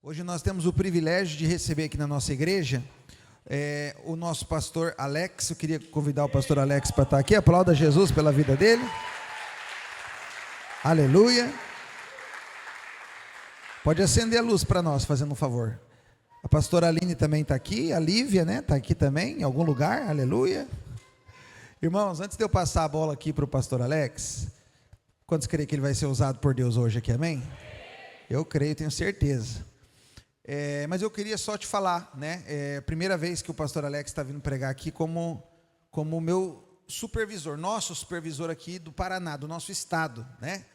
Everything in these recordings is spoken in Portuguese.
Hoje nós temos o privilégio de receber aqui na nossa igreja o nosso pastor Alex. Eu queria convidar o pastor Alex para estar aqui. Aplauda Jesus pela vida dele. Aleluia. Pode acender a luz para nós, fazendo um favor. A pastora Aline também está aqui. A Lívia, né? Está aqui também, em algum lugar. Aleluia. Irmãos, antes de eu passar a bola aqui para o pastor Alex, quantos creem que ele vai ser usado por Deus hoje aqui, amém? Eu creio, tenho certeza. Mas eu queria só te falar, né? Primeira vez que o pastor Alex está vindo pregar aqui como meu supervisor, nosso supervisor aqui do Paraná, do nosso estado, né?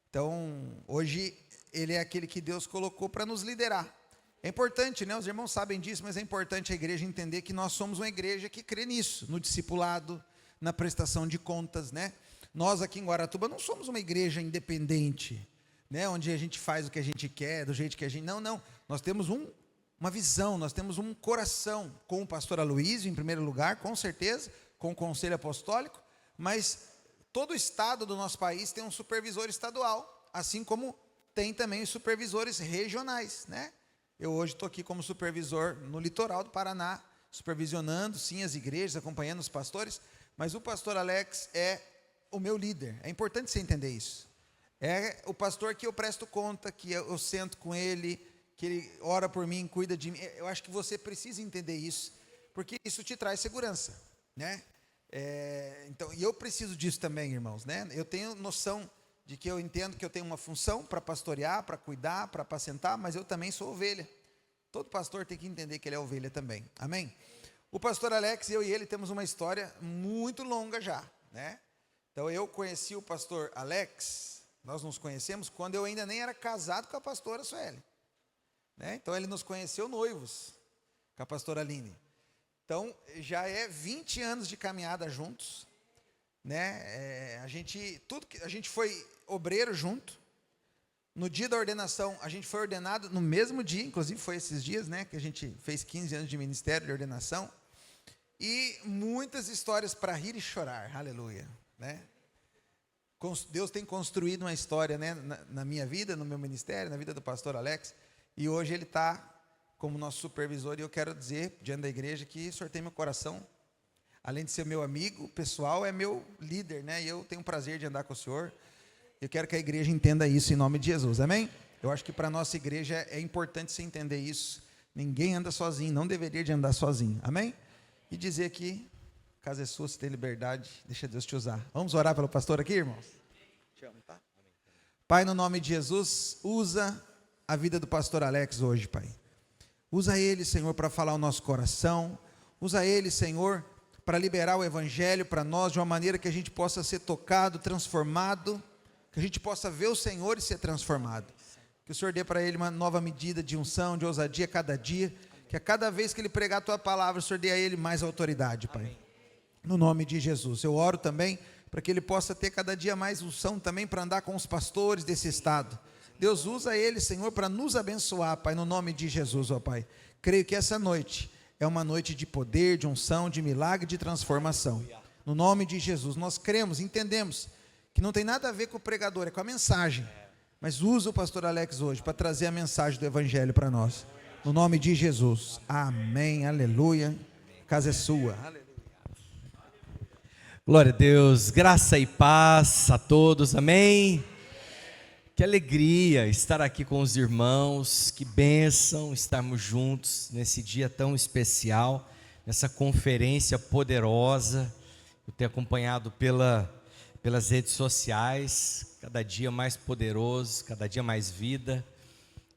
Então, hoje ele é aquele que Deus colocou para nos liderar. É importante, né? Os irmãos sabem disso, mas é importante a igreja entender que nós somos uma igreja que crê nisso, no discipulado, na prestação de contas, né? Nós aqui em Guaratuba não somos uma igreja independente, né? Onde a gente faz o que a gente quer, do jeito que a gente... Não. Nós temos uma visão, nós temos um coração com o pastor Aloísio, em primeiro lugar, com certeza, com o conselho apostólico, mas todo o estado do nosso país tem um supervisor estadual, assim como tem também os supervisores regionais, né? Eu hoje estou aqui como supervisor no litoral do Paraná, supervisionando, sim, as igrejas, acompanhando os pastores, mas o pastor Alex é o meu líder. É importante você entender isso. É o pastor que eu presto conta, que eu sento com ele, que ele ora por mim, cuida de mim. Eu acho que você precisa entender isso, porque isso te traz segurança, né? Então, e eu preciso disso também, irmãos, né? Eu tenho noção de que eu entendo que eu tenho uma função para pastorear, para cuidar, para apacentar, mas eu também sou ovelha. Todo pastor tem que entender que ele é ovelha também, amém? O pastor Alex, eu e ele temos uma história muito longa já, né? Então, eu conheci o pastor Alex, nós nos conhecemos quando eu ainda nem era casado com a pastora Sueli, né? Então, ele nos conheceu noivos com a pastora Aline. Então, já é 20 anos de caminhada juntos, né? A gente foi obreiro junto. No dia da ordenação, a gente foi ordenado no mesmo dia, inclusive foi esses dias, né, que a gente fez 15 anos de ministério de ordenação. E muitas histórias para rir e chorar, aleluia, né? Deus tem construído uma história, né, na minha vida, no meu ministério, na vida do pastor Alex, e hoje ele está como nosso supervisor, e eu quero dizer, diante da igreja, que o senhor tem meu coração, além de ser meu amigo pessoal, é meu líder, né, e eu tenho o prazer de andar com o senhor. Eu quero que a igreja entenda isso em nome de Jesus, amém? Eu acho que para a nossa igreja é importante você entender isso. Ninguém anda sozinho, não deveria de andar sozinho, amém? E dizer que, casa é sua, você tem liberdade, deixa Deus te usar. Vamos orar pelo pastor aqui, irmãos? Te amo, tá? Pai, no nome de Jesus, usa a vida do pastor Alex hoje, Pai. Usa ele, Senhor, para falar o nosso coração. Usa ele, Senhor, para liberar o evangelho para nós de uma maneira que a gente possa ser tocado, transformado, que a gente possa ver o Senhor e ser transformado. Que o Senhor dê para ele uma nova medida de unção, de ousadia cada dia. Que a cada vez que ele pregar a tua palavra, o Senhor dê a ele mais autoridade, Pai. Amém. No nome de Jesus. Eu oro também para que ele possa ter cada dia mais unção também para andar com os pastores desse estado. Deus, usa ele, Senhor, para nos abençoar, Pai, no nome de Jesus, ó Pai. Creio que essa noite é uma noite de poder, de unção, de milagre, de transformação. No nome de Jesus. Nós cremos, entendemos que não tem nada a ver com o pregador, é com a mensagem. Mas usa o pastor Alex hoje para trazer a mensagem do evangelho para nós. No nome de Jesus. Amém, aleluia. A casa é sua. Aleluia. Glória a Deus, graça e paz a todos, amém? Que alegria estar aqui com os irmãos, que bênção estarmos juntos nesse dia tão especial, nessa conferência poderosa. Eu tenho acompanhado pelas redes sociais, cada dia mais poderoso, cada dia mais vida,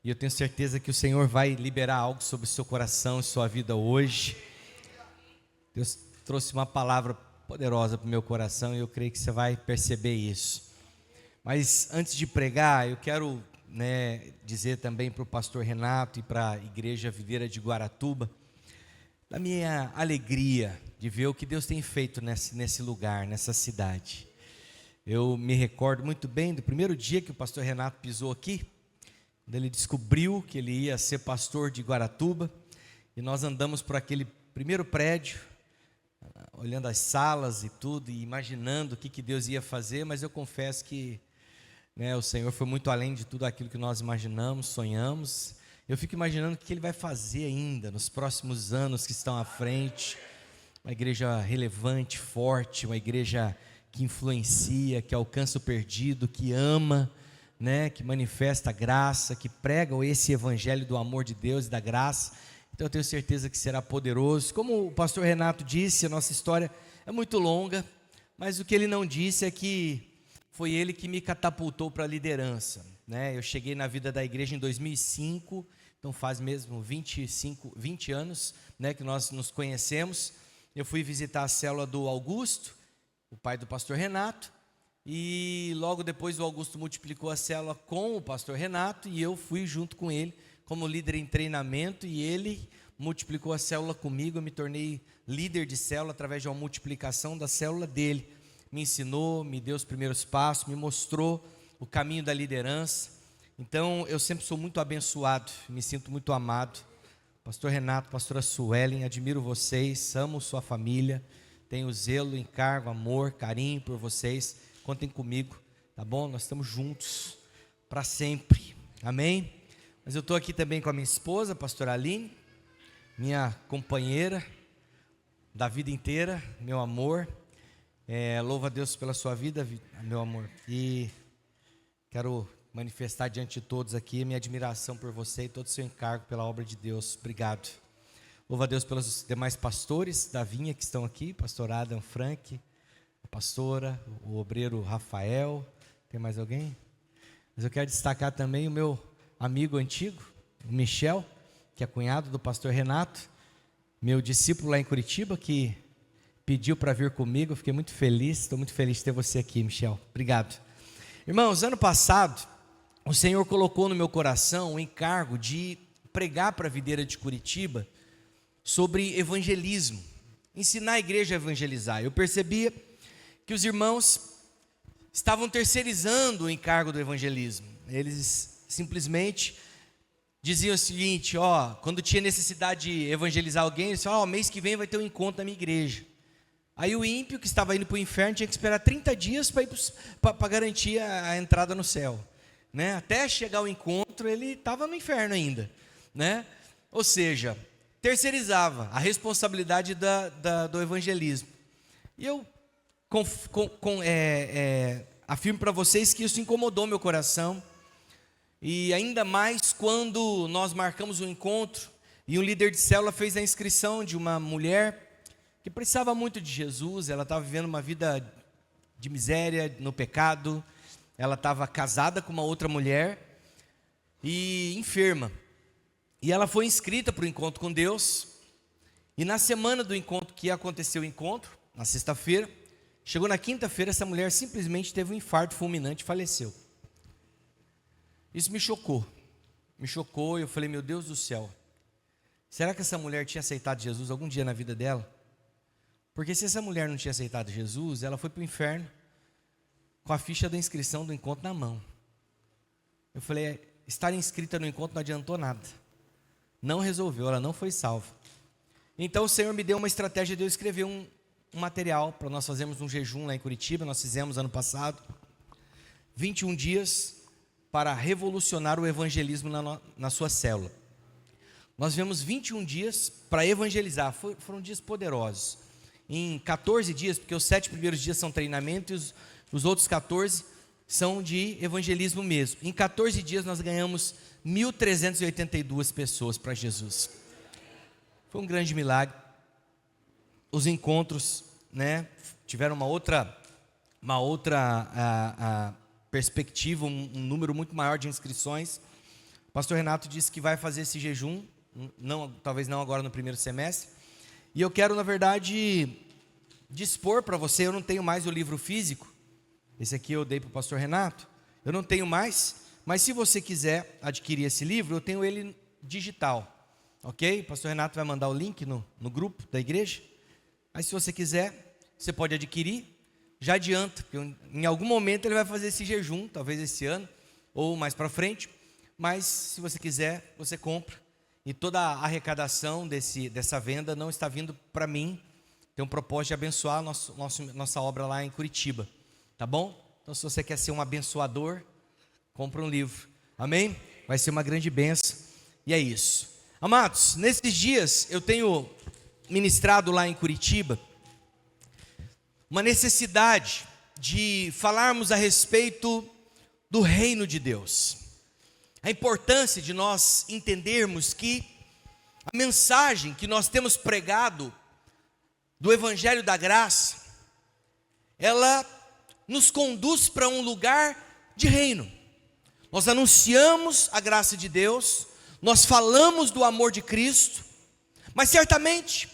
e eu tenho certeza que o Senhor vai liberar algo sobre o seu coração e sua vida hoje. Deus trouxe uma palavra poderosa para o meu coração e eu creio que você vai perceber isso. Mas antes de pregar, eu quero, dizer também para o pastor Renato e para a Igreja Videira de Guaratuba, da minha alegria de ver o que Deus tem feito nesse lugar, nessa cidade. Eu me recordo muito bem do primeiro dia que o pastor Renato pisou aqui, quando ele descobriu que ele ia ser pastor de Guaratuba, e nós andamos por aquele primeiro prédio, olhando as salas e tudo, e imaginando o que Deus ia fazer, mas eu confesso que o Senhor foi muito além de tudo aquilo que nós imaginamos, sonhamos, Eu fico imaginando o que ele vai fazer ainda nos próximos anos que estão à frente. Uma igreja relevante, forte, uma igreja que influencia, que alcança o perdido, que ama, né, que manifesta a graça, que prega esse evangelho do amor de Deus e da graça. Então eu tenho certeza que será poderoso. Como o pastor Renato disse, a nossa história é muito longa, mas o que ele não disse é que foi ele que me catapultou para a liderança, né? Eu cheguei na vida da igreja em 2005, então faz mesmo 20 anos, né, que nós nos conhecemos. Eu fui visitar a célula do Augusto, o pai do pastor Renato, e logo depois o Augusto multiplicou a célula com o pastor Renato, e eu fui junto com ele como líder em treinamento, e ele multiplicou a célula comigo. Eu me tornei líder de célula através de uma multiplicação da célula dele. Me ensinou, me deu os primeiros passos, me mostrou o caminho da liderança. Então eu sempre sou muito abençoado, me sinto muito amado. Pastor Renato, pastora Suelen, admiro vocês, amo sua família, tenho zelo, encargo, amor, carinho por vocês. Contem comigo, tá bom? Nós estamos juntos para sempre, amém? Mas eu estou aqui também com a minha esposa, a pastora Aline, minha companheira da vida inteira, meu amor. Louva a Deus pela sua vida, meu amor. E quero manifestar diante de todos aqui minha admiração por você e todo o seu encargo pela obra de Deus. Obrigado. Louva a Deus pelos demais pastores da vinha que estão aqui, pastor Adam Frank, a pastora, o obreiro Rafael. Tem mais alguém? Mas eu quero destacar também o meu amigo antigo, o Michel, que é cunhado do pastor Renato, meu discípulo lá em Curitiba, que pediu para vir comigo. Eu fiquei muito feliz, estou muito feliz de ter você aqui, Michel. Obrigado. Irmãos, ano passado, o Senhor colocou no meu coração o encargo de pregar para a videira de Curitiba sobre evangelismo, ensinar a igreja a evangelizar. Eu percebia que os irmãos estavam terceirizando o encargo do evangelismo. Eles simplesmente diziam o seguinte: quando tinha necessidade de evangelizar alguém, eles falavam: mês que vem vai ter um encontro na minha igreja. Aí o ímpio que estava indo para o inferno tinha que esperar 30 dias para garantir a entrada no céu, né? Até chegar ao encontro ele estava no inferno ainda, né? Ou seja, terceirizava a responsabilidade do evangelismo. E eu afirmo para vocês que isso incomodou meu coração, e ainda mais quando nós marcamos um encontro e um líder de célula fez a inscrição de uma mulher que precisava muito de Jesus. Ela estava vivendo uma vida de miséria, no pecado. Ela estava casada com uma outra mulher e enferma. E ela foi inscrita para o encontro com Deus. E na semana do encontro, que aconteceu o encontro, na sexta-feira, chegou na quinta-feira, essa mulher simplesmente teve um infarto fulminante e faleceu. Isso me chocou. E eu falei: meu Deus do céu, será que essa mulher tinha aceitado Jesus algum dia na vida dela? Porque se essa mulher não tinha aceitado Jesus, ela foi para o inferno com a ficha da inscrição do encontro na mão. Eu falei: estar inscrita no encontro não adiantou nada. Não resolveu, ela não foi salva. Então o Senhor me deu uma estratégia de eu escrever um material para nós fazermos um jejum lá em Curitiba. Nós fizemos ano passado 21 dias para revolucionar o evangelismo na sua célula. Nós vivemos 21 dias para evangelizar. Foram dias poderosos. Em 14 dias, porque os 7 primeiros dias são treinamento e os outros 14 são de evangelismo mesmo. Em 14 dias nós ganhamos 1.382 pessoas para Jesus. Foi um grande milagre. Os encontros, né, tiveram uma outra perspectiva, um número muito maior de inscrições. O pastor Renato disse que vai fazer esse jejum, talvez não agora no primeiro semestre. E eu quero, na verdade, dispor para você. Eu não tenho mais o livro físico. Esse aqui eu dei para o pastor Renato. Eu não tenho mais, mas se você quiser adquirir esse livro, eu tenho ele digital. Ok? O pastor Renato vai mandar o link no grupo da igreja. Aí se você quiser, você pode adquirir. Já adianta, porque em algum momento ele vai fazer esse jejum, talvez esse ano, ou mais para frente. Mas se você quiser, você compra. E toda a arrecadação dessa venda não está vindo para mim. Tem um propósito de abençoar nossa obra lá em Curitiba. Tá bom? Então se você quer ser um abençoador, compra um livro. Amém? Vai ser uma grande bênção. E é isso. Amados, nesses dias eu tenho ministrado lá em Curitiba uma necessidade de falarmos a respeito do reino de Deus. A importância de nós entendermos que a mensagem que nós temos pregado do Evangelho da Graça, ela nos conduz para um lugar de reino. Nós anunciamos a graça de Deus, nós falamos do amor de Cristo, mas certamente,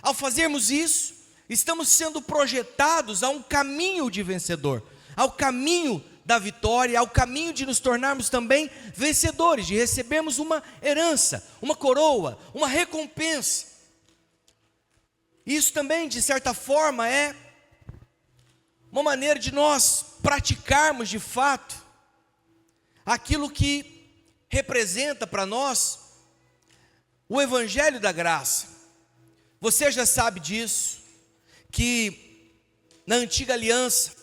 ao fazermos isso, estamos sendo projetados a um caminho de vencedor, ao caminho da vitória, ao caminho de nos tornarmos também vencedores, de recebermos uma herança, uma coroa, uma recompensa. Isso também, de certa forma, é uma maneira de nós praticarmos de fato aquilo que representa para nós o Evangelho da Graça. Você já sabe disso, que na antiga aliança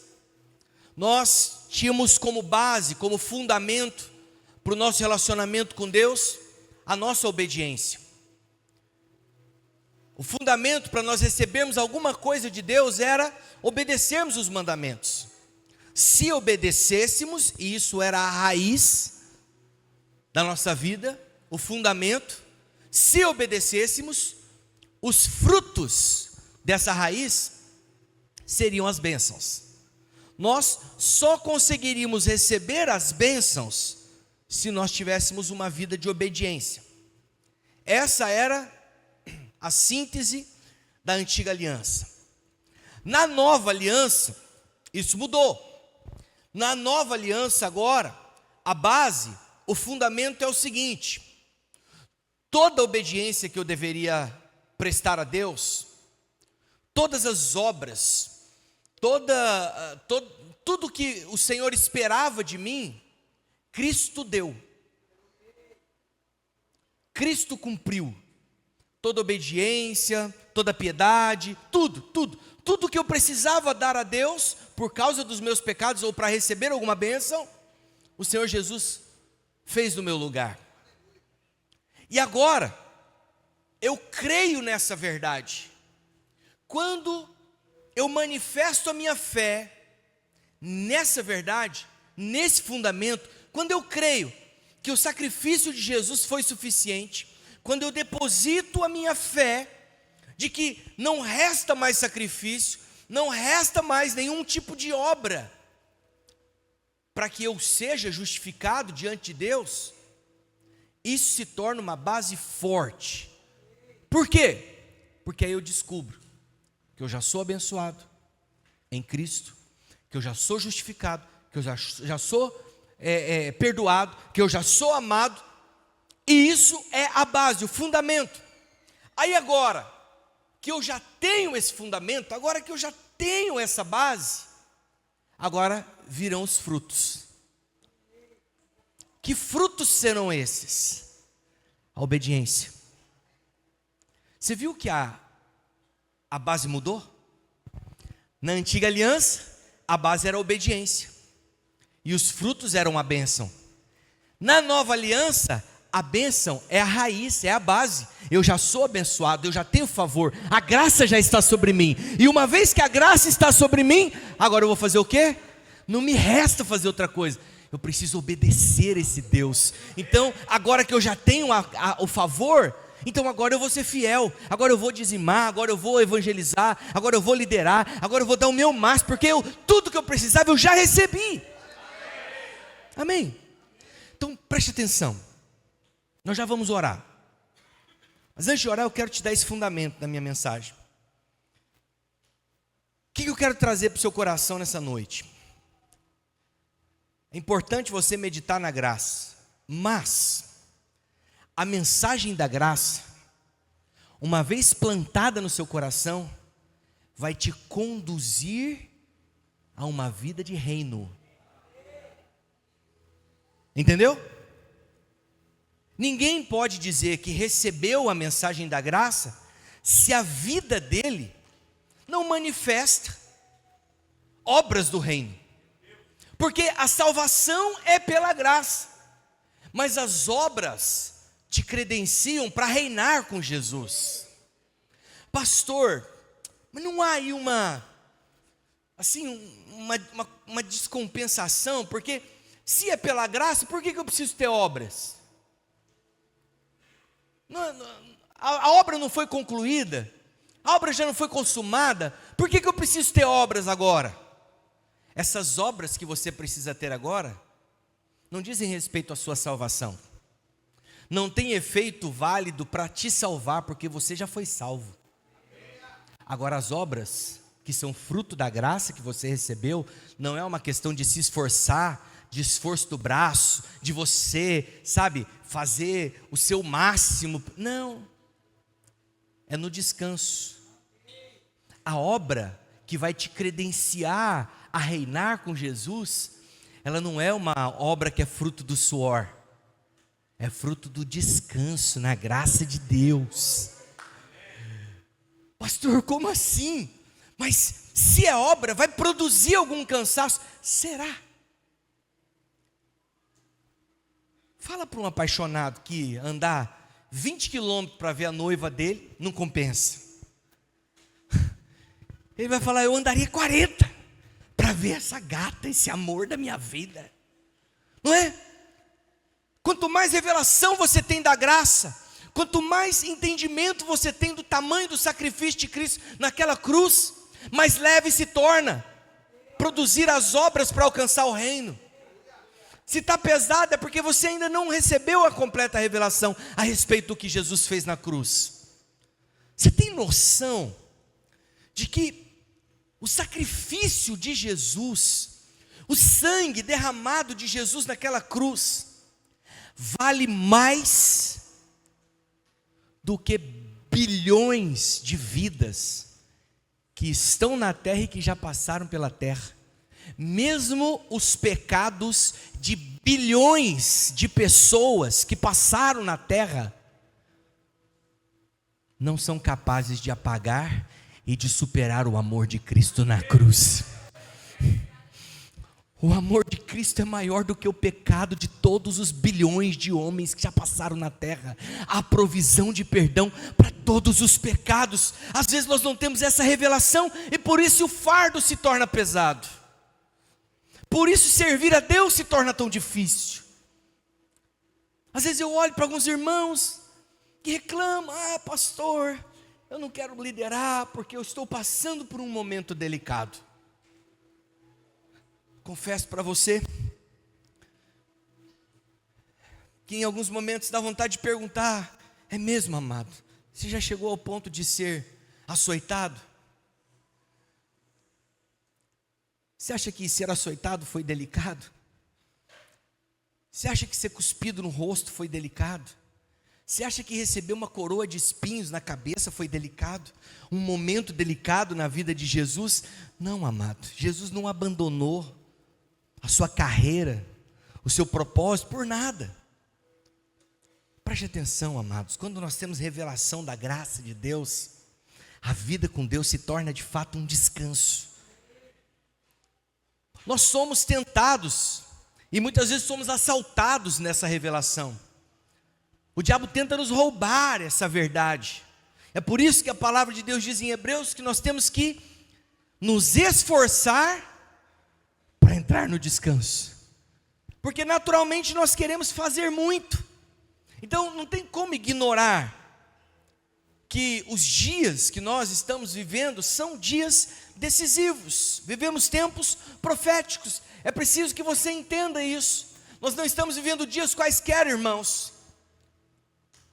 nós tínhamos como base, como fundamento para o nosso relacionamento com Deus, a nossa obediência. O fundamento para nós recebermos alguma coisa de Deus era obedecermos os mandamentos. Se obedecêssemos, e isso era a raiz da nossa vida, o fundamento, se obedecêssemos, os frutos dessa raiz seriam as bênçãos. Nós só conseguiríamos receber as bênçãos se nós tivéssemos uma vida de obediência. Essa era a síntese da antiga aliança. Na nova aliança, isso mudou. Na nova aliança agora, a base, o fundamento é o seguinte: toda obediência que eu deveria prestar a Deus, todas as obras, tudo que o Senhor esperava de mim, Cristo deu. Cristo cumpriu. Toda obediência, toda piedade, tudo que eu precisava dar a Deus, por causa dos meus pecados, ou para receber alguma bênção, o Senhor Jesus fez no meu lugar. E agora, eu creio nessa verdade. Quando eu manifesto a minha fé nessa verdade, nesse fundamento, quando eu creio que o sacrifício de Jesus foi suficiente, quando eu deposito a minha fé de que não resta mais sacrifício, não resta mais nenhum tipo de obra para que eu seja justificado diante de Deus, isso se torna uma base forte. Por quê? Porque aí eu descubro que eu já sou abençoado em Cristo, que eu já sou justificado, que eu já sou perdoado, que eu já sou amado, e isso é a base, o fundamento. Aí agora que eu já tenho esse fundamento, agora que eu já tenho essa base, agora virão os frutos. Que frutos serão esses? A obediência. Você viu que a base mudou? Na antiga aliança, a base era a obediência, e os frutos eram a bênção. Na nova aliança, a bênção é a raiz, é a base. Eu já sou abençoado, eu já tenho favor, a graça já está sobre mim. E uma vez que a graça está sobre mim, agora eu vou fazer o quê? Não me resta fazer outra coisa. Eu preciso obedecer esse Deus. Então, agora que eu já tenho o favor, então agora eu vou ser fiel. Agora eu vou dizimar, agora eu vou evangelizar, agora eu vou liderar, agora eu vou dar o meu máximo, porque tudo que eu precisava eu já recebi. Amém? Então, preste atenção. Nós já vamos orar. Mas antes de orar, eu quero te dar esse fundamento da minha mensagem. O que eu quero trazer para o seu coração nessa noite? É importante você meditar na graça, mas a mensagem da graça, uma vez plantada no seu coração, vai te conduzir a uma vida de reino. Entendeu? Ninguém pode dizer que recebeu a mensagem da graça se a vida dele não manifesta obras do reino. Porque a salvação é pela graça, mas as obras te credenciam para reinar com Jesus. Pastor, mas não há aí uma descompensação? Porque se é pela graça, por que eu preciso ter obras? A obra não foi concluída, a obra já não foi consumada, por que eu preciso ter obras agora? Essas obras que você precisa ter agora não dizem respeito à sua salvação, não tem efeito válido para te salvar, porque você já foi salvo. Agora, as obras que são fruto da graça que você recebeu, não é uma questão de se esforçar, de esforço do braço, de você, fazer o seu máximo. Não, é no descanso. A obra que vai te credenciar a reinar com Jesus, ela não é uma obra que é fruto do suor, é fruto do descanso na graça de Deus. Pastor, como assim? Mas se é obra, vai produzir algum cansaço? Será? Fala para um apaixonado que andar 20 quilômetros para ver a noiva dele não compensa. Ele vai falar: eu andaria 40 para ver essa gata, esse amor da minha vida. Não é? Quanto mais revelação você tem da graça, quanto mais entendimento você tem do tamanho do sacrifício de Cristo naquela cruz, mais leve se torna produzir as obras para alcançar o reino. Se está pesado é porque você ainda não recebeu a completa revelação a respeito do que Jesus fez na cruz. Você tem noção de que o sacrifício de Jesus, o sangue derramado de Jesus naquela cruz, vale mais do que bilhões de vidas que estão na terra e que já passaram pela terra? Mesmo os pecados de bilhões de pessoas que passaram na terra não são capazes de apagar e de superar o amor de Cristo na cruz. O amor de Cristo é maior do que o pecado de todos os bilhões de homens que já passaram na terra. Há provisão de perdão para todos os pecados. Às vezes nós não temos essa revelação e por isso o fardo se torna pesado. Por isso servir a Deus se torna tão difícil. Às vezes eu olho para alguns irmãos que reclamam: pastor, eu não quero liderar porque eu estou passando por um momento delicado. Confesso para você que em alguns momentos dá vontade de perguntar: é mesmo, amado? Você já chegou ao ponto de ser açoitado? Você acha que ser açoitado foi delicado? Você acha que ser cuspido no rosto foi delicado? Você acha que receber uma coroa de espinhos na cabeça foi delicado? Um momento delicado na vida de Jesus? Não, amado, Jesus não abandonou a sua carreira, o seu propósito por nada. Preste atenção, amados, quando nós temos revelação da graça de Deus, a vida com Deus se torna de fato um descanso. Nós somos tentados e muitas vezes somos assaltados nessa revelação. O diabo tenta nos roubar essa verdade. É por isso que a palavra de Deus diz em Hebreus que nós temos que nos esforçar para entrar no descanso. Porque naturalmente nós queremos fazer muito. Então não tem como ignorar que os dias que nós estamos vivendo são dias decisivos. Vivemos tempos proféticos. É preciso que você entenda isso. Nós não estamos vivendo dias quaisquer, irmãos.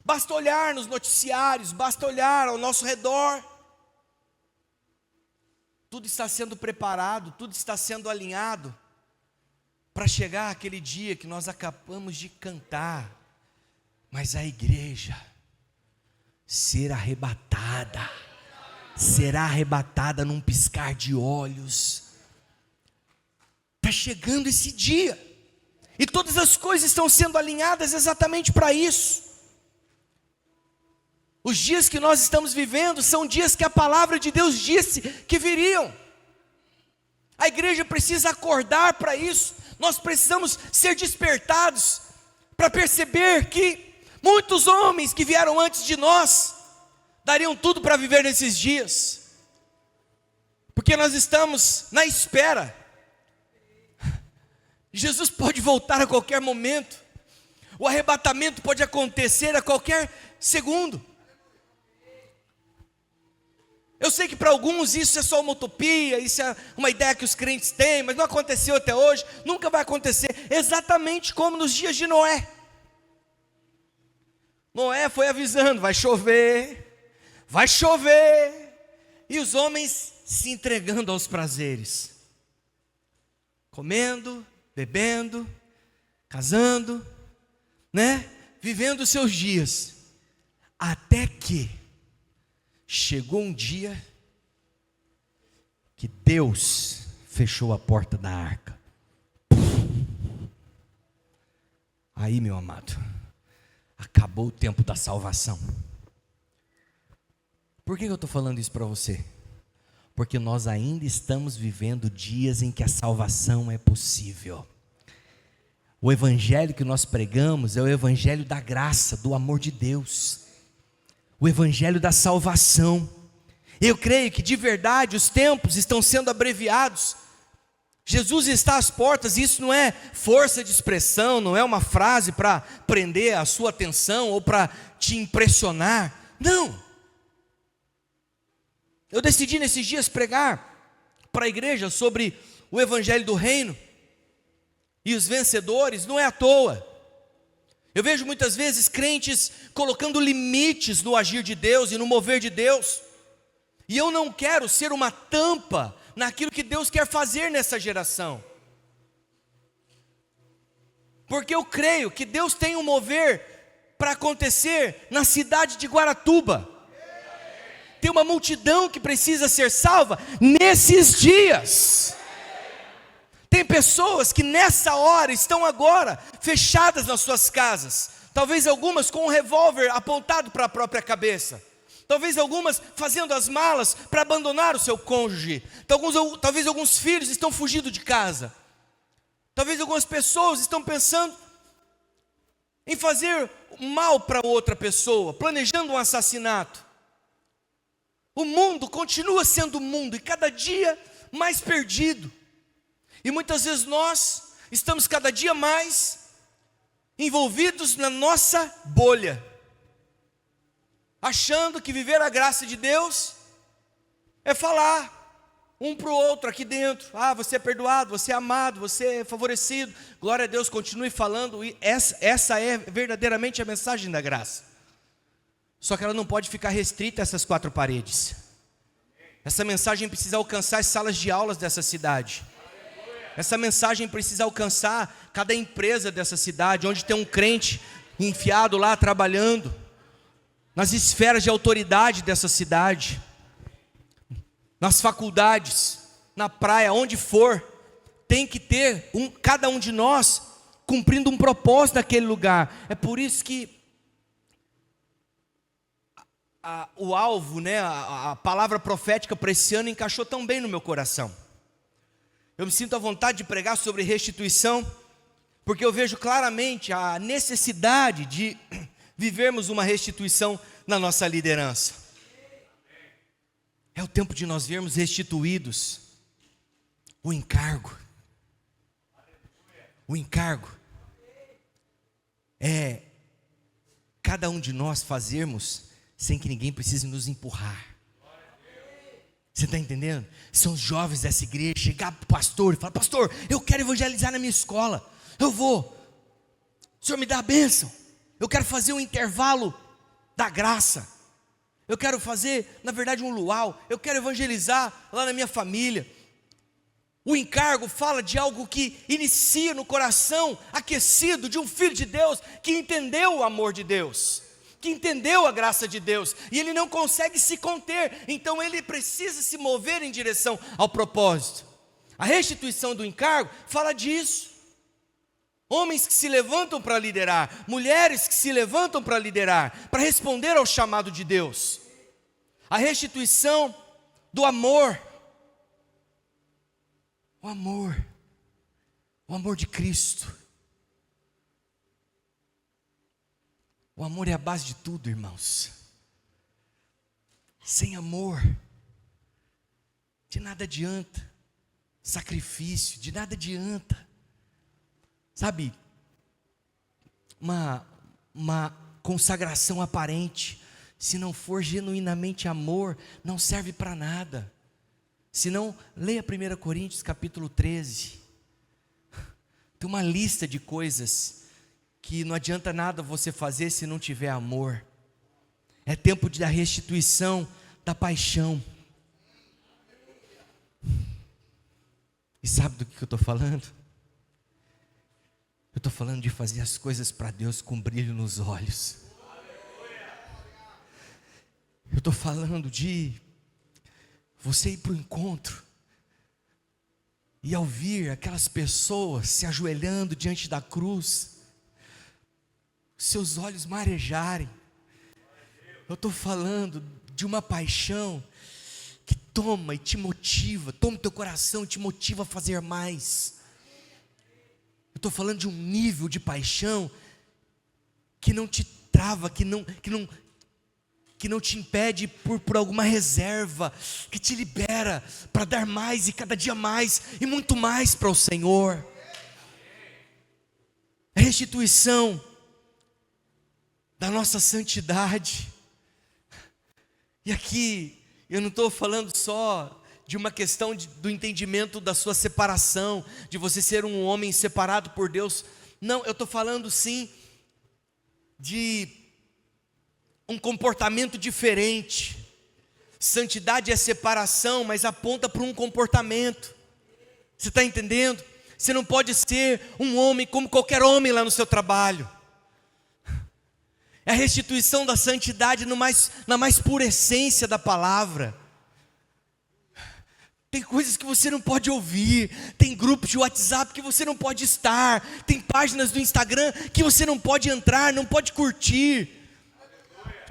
Basta olhar nos noticiários, basta olhar ao nosso redor. Tudo está sendo preparado, tudo está sendo alinhado para chegar aquele dia que nós acabamos de cantar. Mas a igreja será arrebatada num piscar de olhos. Está chegando esse dia, e todas as coisas estão sendo alinhadas exatamente para isso. Os dias que nós estamos vivendo são dias que a palavra de Deus disse que viriam. A igreja precisa acordar para isso. Nós precisamos ser despertados para perceber que Muitos homens que vieram antes de nós dariam tudo para viver nesses dias, porque nós estamos na espera. Jesus pode voltar a qualquer momento, o arrebatamento pode acontecer a qualquer segundo. Eu sei que para alguns isso é só uma utopia, isso é uma ideia que os crentes têm, mas não aconteceu até hoje, nunca vai acontecer, exatamente como nos dias de Noé. Noé foi avisando, vai chover, e os homens se entregando aos prazeres, comendo, bebendo, casando, vivendo os seus dias, até que chegou um dia que Deus fechou a porta da arca. Aí, meu amado, acabou o tempo da salvação. Por que eu estou falando isso para você? Porque nós ainda estamos vivendo dias em que a salvação é possível. O evangelho que nós pregamos é o evangelho da graça, do amor de Deus, o evangelho da salvação. Eu creio que de verdade os tempos estão sendo abreviados. Jesus está às portas, e isso não é força de expressão, não é uma frase para prender a sua atenção ou para te impressionar, não. Eu decidi nesses dias pregar para a igreja sobre o evangelho do reino e os vencedores, não é à toa. Eu vejo muitas vezes crentes colocando limites no agir de Deus e no mover de Deus, e eu não quero ser uma tampa naquilo que Deus quer fazer nessa geração, porque eu creio que Deus tem um mover para acontecer na cidade de Guaratuba. Tem uma multidão que precisa ser salva nesses dias. Tem pessoas que nessa hora estão agora fechadas nas suas casas, talvez algumas com um revólver apontado para a própria cabeça, talvez algumas fazendo as malas para abandonar o seu cônjuge, talvez alguns filhos estão fugindo de casa, talvez algumas pessoas estão pensando em fazer mal para outra pessoa, planejando um assassinato. O mundo continua sendo mundo e cada dia mais perdido. E muitas vezes nós estamos cada dia mais envolvidos na nossa bolha, achando que viver a graça de Deus é falar um para o outro aqui dentro: ah, você é perdoado, você é amado, você é favorecido. Glória a Deus, continue falando, e essa é verdadeiramente a mensagem da graça. Só que ela não pode ficar restrita a essas quatro paredes. Essa mensagem precisa alcançar as salas de aulas dessa cidade. Essa mensagem precisa alcançar cada empresa dessa cidade, onde tem um crente enfiado lá trabalhando, nas esferas de autoridade dessa cidade, nas faculdades, na praia, onde for. Tem que ter cada um de nós cumprindo um propósito naquele lugar. É por isso que o alvo, a palavra profética para esse ano encaixou tão bem no meu coração. Eu me sinto à vontade de pregar sobre restituição, porque eu vejo claramente a necessidade de vivermos uma restituição na nossa liderança. É o tempo de nós vermos restituídos o encargo. O encargo é cada um de nós fazermos sem que ninguém precise nos empurrar. Você está entendendo? São os jovens dessa igreja chegar para o pastor e falar: pastor, eu quero evangelizar na minha escola, eu vou, o senhor me dá a bênção, eu quero fazer um intervalo da graça, eu quero fazer, na verdade, um luau, eu quero evangelizar lá na minha família. O encargo fala de algo que inicia no coração aquecido de um filho de Deus que entendeu o amor de Deus, que entendeu a graça de Deus, e ele não consegue se conter, então ele precisa se mover em direção ao propósito. A restituição do encargo fala disso. Homens que se levantam para liderar, mulheres que se levantam para liderar, para responder ao chamado de Deus. A restituição do amor. O amor de Cristo. O O amor é a base de tudo, irmãos. Sem amor, de nada adianta. Sacrifício, de nada adianta. Sabe, uma consagração aparente, se não for genuinamente amor, não serve para nada. Se não, leia 1 Coríntios capítulo 13. Tem uma lista de coisas que não adianta nada você fazer se não tiver amor. É tempo da restituição da paixão. E sabe do que eu estou falando? Eu estou falando de fazer as coisas para Deus com brilho nos olhos. Eu estou falando de você ir para o encontro e ao vir aquelas pessoas se ajoelhando diante da cruz, seus olhos marejarem. Eu estou falando de uma paixão que toma e te motiva, toma o teu coração e te motiva a fazer mais. Eu estou falando de um nível de paixão que não te trava, que não te impede por alguma reserva, que te libera para dar mais e cada dia mais e muito mais para o Senhor. A restituição da nossa santidade. E aqui eu não estou falando só de uma questão do entendimento da sua separação, de você ser um homem separado por Deus. Não, eu estou falando sim de um comportamento diferente. Santidade é separação, mas aponta para um comportamento. Você está entendendo? Você não pode ser um homem como qualquer homem lá no seu trabalho. É a restituição da santidade na mais pura essência da palavra. Tem coisas que você não pode ouvir, tem grupos de WhatsApp que você não pode estar, tem páginas do Instagram que você não pode entrar, não pode curtir.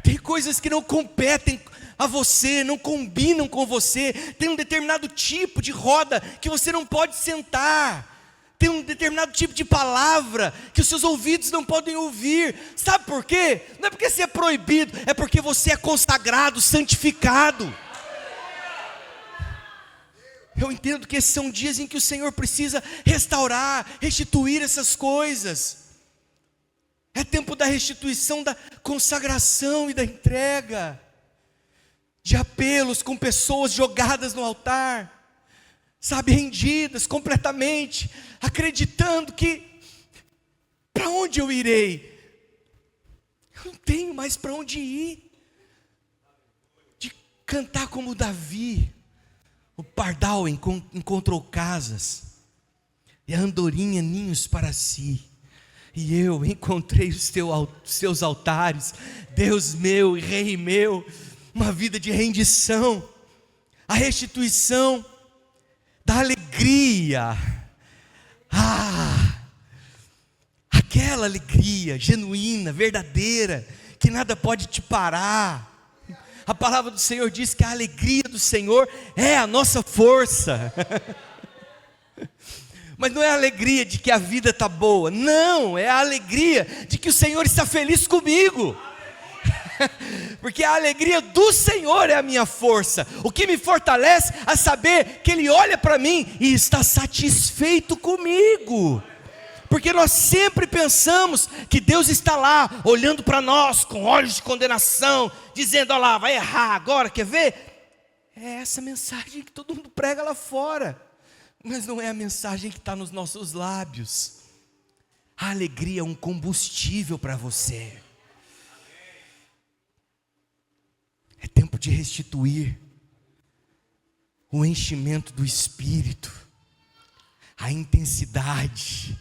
Tem coisas que não competem a você, não combinam com você. Tem um determinado tipo de roda que você não pode sentar. Tem um determinado tipo de palavra que os seus ouvidos não podem ouvir. Sabe por quê? Não é porque você é proibido, é porque você é consagrado, santificado. Eu entendo que esses são dias em que o Senhor precisa restaurar, restituir essas coisas. É tempo da restituição, da consagração e da entrega. De apelos com pessoas jogadas no altar. Sabe, rendidas completamente, acreditando que, para onde eu irei? Eu não tenho mais para onde ir. De cantar como Davi, o pardal encontrou casas, e a andorinha ninhos para si, e eu encontrei os seus altares, Deus meu e Rei meu, uma vida de rendição, a restituição da alegria, aquela alegria genuína, verdadeira, que nada pode te parar. A palavra do Senhor diz que a alegria do Senhor é a nossa força. Mas não é a alegria de que a vida está boa, não, é a alegria de que o Senhor está feliz comigo. Porque a alegria do Senhor é a minha força, o que me fortalece a saber que Ele olha para mim e está satisfeito comigo. Porque nós sempre pensamos que Deus está lá, olhando para nós com olhos de condenação, dizendo: olha lá, vai errar agora, quer ver? É essa mensagem que todo mundo prega lá fora, mas não é a mensagem que está nos nossos lábios. A alegria é um combustível para você. É tempo de restituir o enchimento do Espírito, a intensidade.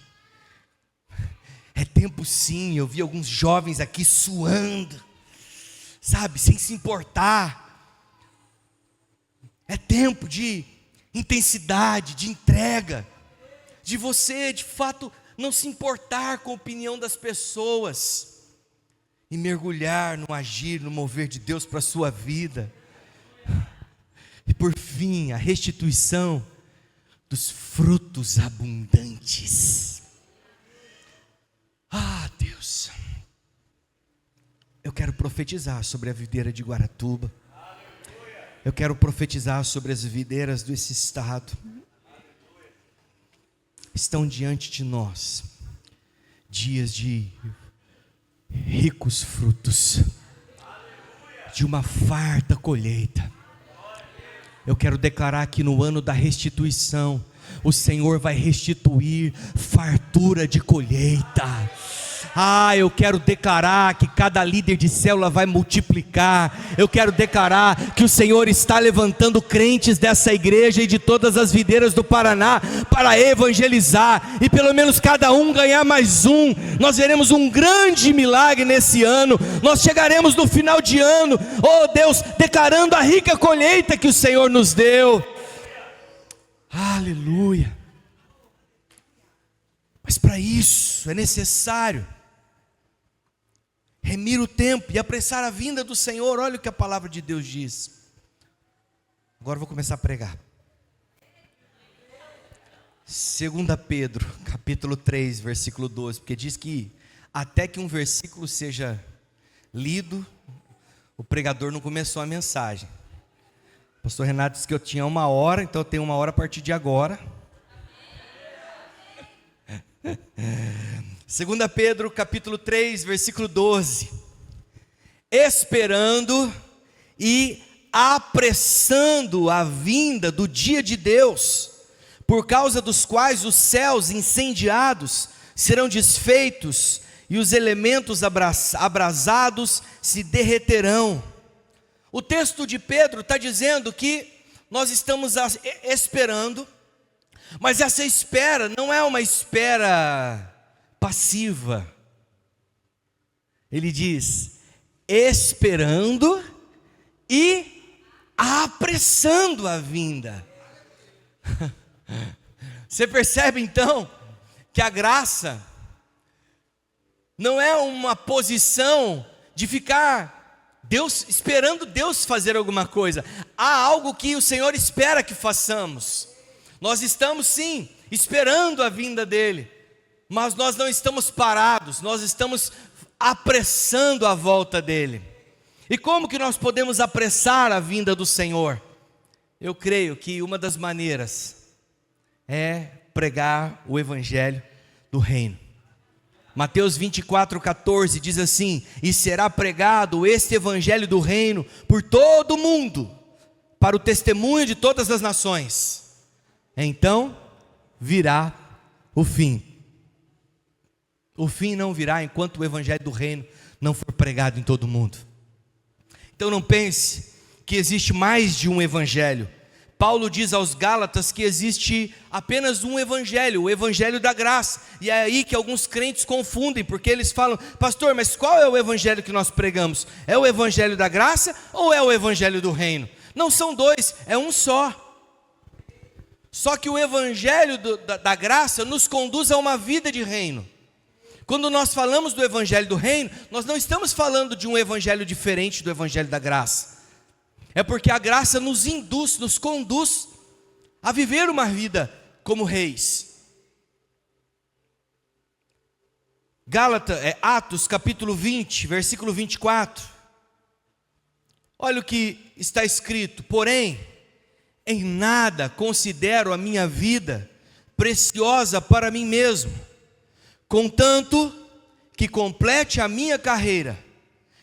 É tempo sim, eu vi alguns jovens aqui suando, sabe, sem se importar. É tempo de intensidade, de entrega, de você de fato não se importar com a opinião das pessoas, e mergulhar no agir, no mover de Deus para a sua vida. E por fim, a restituição dos frutos abundantes. Deus, eu quero profetizar sobre a videira de Guaratuba. Eu quero profetizar sobre as videiras desse estado. Estão diante de nós dias de ricos frutos, de uma farta colheita. Eu quero declarar que no ano da restituição, o Senhor vai restituir fartura de colheita. Eu quero declarar que cada líder de célula vai multiplicar. Eu quero declarar que o Senhor está levantando crentes dessa igreja e de todas as videiras do Paraná para evangelizar, e pelo menos cada um ganhar mais um. Nós veremos um grande milagre nesse ano. Nós chegaremos no final de ano, oh Deus, declarando a rica colheita que o Senhor nos deu. Aleluia. Mas para isso é necessário remir o tempo e apressar a vinda do Senhor. Olha o que a palavra de Deus diz. Agora eu vou começar a pregar. 2 Pedro, capítulo 3, versículo 12, porque diz que até que um versículo seja lido, o pregador não começou a mensagem. O pastor Renato disse que eu tinha 1 hora, então eu tenho 1 hora a partir de agora. 2 Pedro capítulo 3, versículo 12. Esperando e apressando a vinda do dia de Deus, por causa dos quais os céus incendiados serão desfeitos e os elementos abrasados se derreterão. O texto de Pedro está dizendo que nós estamos esperando, mas essa espera não é uma espera passiva. Ele diz: esperando e apressando a vinda. Você percebe então que a graça não é uma posição de ficar esperando Deus fazer alguma coisa. Há algo que o Senhor espera que façamos. Nós estamos sim esperando a vinda dele, mas nós não estamos parados, nós estamos apressando a volta dele. E como que nós podemos apressar a vinda do Senhor? Eu creio que uma das maneiras é pregar o evangelho do reino. Mateus 24:14 diz assim: e será pregado este evangelho do reino por todo o mundo, para o testemunho de todas as nações. Então virá o fim. O fim não virá enquanto o evangelho do reino não for pregado em todo o mundo. Então não pense que existe mais de um evangelho. Paulo diz aos Gálatas que existe apenas um evangelho, o evangelho da graça. E é aí que alguns crentes confundem, porque eles falam: pastor, mas qual é o evangelho que nós pregamos? É o evangelho da graça ou é o evangelho do reino? Não são dois, é um só. Só que o evangelho da graça nos conduz a uma vida de reino. Quando nós falamos do evangelho do reino, nós não estamos falando de um evangelho diferente do evangelho da graça. É porque a graça nos induz, nos conduz a viver uma vida como reis. Atos capítulo 20, versículo 24. Olha o que está escrito: porém, em nada considero a minha vida preciosa para mim mesmo, contanto que complete a minha carreira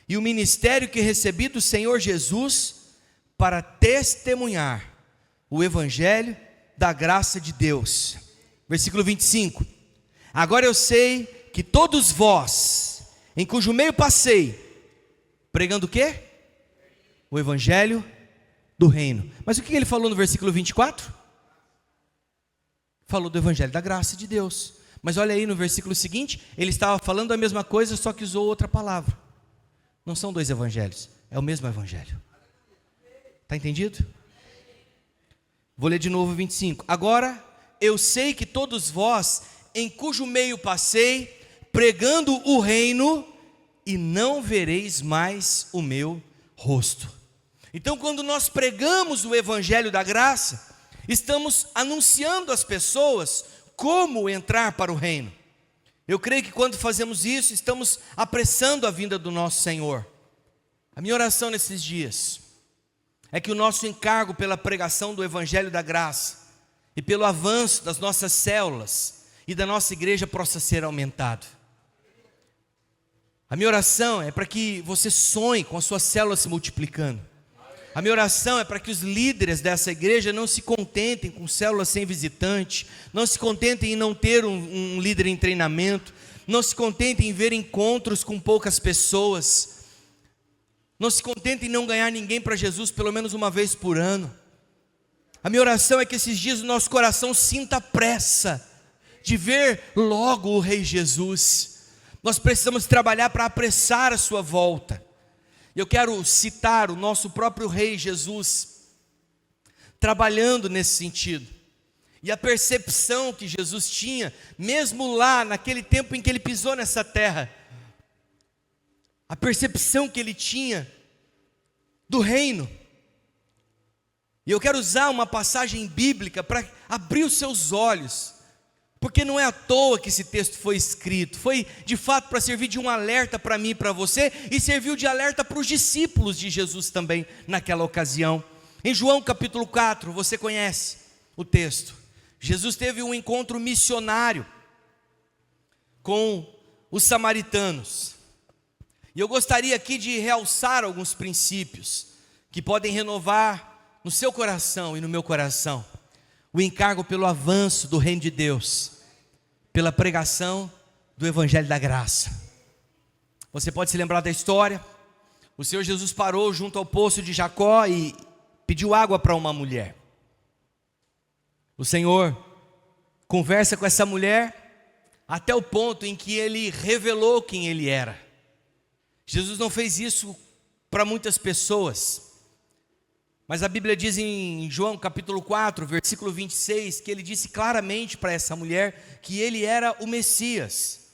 e o ministério que recebi do Senhor Jesus, para testemunhar o evangelho da graça de Deus. Versículo 25. Agora eu sei que todos vós, em cujo meio passei, pregando o quê? O evangelho do reino. Mas o que ele falou no versículo 24? Falou do evangelho da graça de Deus. Mas olha aí no versículo seguinte, ele estava falando a mesma coisa, só que usou outra palavra. Não são dois evangelhos, é o mesmo evangelho. Está entendido? Vou ler de novo 25. Agora eu sei que todos vós, em cujo meio passei, pregando o reino, e não vereis mais o meu rosto. Então, quando nós pregamos o evangelho da graça, estamos anunciando às pessoas como entrar para o reino. Eu creio que quando fazemos isso, estamos apressando a vinda do nosso Senhor. A minha oração nesses dias é que o nosso encargo pela pregação do Evangelho da Graça e pelo avanço das nossas células e da nossa igreja possa ser aumentado. A minha oração é para que você sonhe com as suas células se multiplicando. A minha oração é para que os líderes dessa igreja não se contentem com células sem visitante, não se contentem em não ter um líder em treinamento, não se contentem em ver encontros com poucas pessoas, não se contentem em não ganhar ninguém para Jesus pelo menos uma vez por ano. A minha oração é que esses dias o nosso coração sinta pressa de ver logo o Rei Jesus. Nós precisamos trabalhar para apressar a sua volta. Eu quero citar o nosso próprio Rei Jesus, trabalhando nesse sentido. E a percepção que Jesus tinha, mesmo lá, naquele tempo em que ele pisou nessa terra, a percepção que ele tinha do reino. E eu quero usar uma passagem bíblica para abrir os seus olhos, porque não é à toa que esse texto foi escrito, foi de fato para servir de um alerta para mim e para você, e serviu de alerta para os discípulos de Jesus também naquela ocasião. Em João capítulo 4, você conhece o texto. Jesus teve um encontro missionário com os samaritanos, e eu gostaria aqui de realçar alguns princípios que podem renovar no seu coração e no meu coração o encargo pelo avanço do reino de Deus, pela pregação do Evangelho da Graça. Você pode se lembrar da história. O Senhor Jesus parou junto ao poço de Jacó e pediu água para uma mulher. O Senhor conversa com essa mulher até o ponto em que Ele revelou quem Ele era. Jesus não fez isso para muitas pessoas, mas a Bíblia diz em João capítulo 4, versículo 26, que ele disse claramente para essa mulher que ele era o Messias.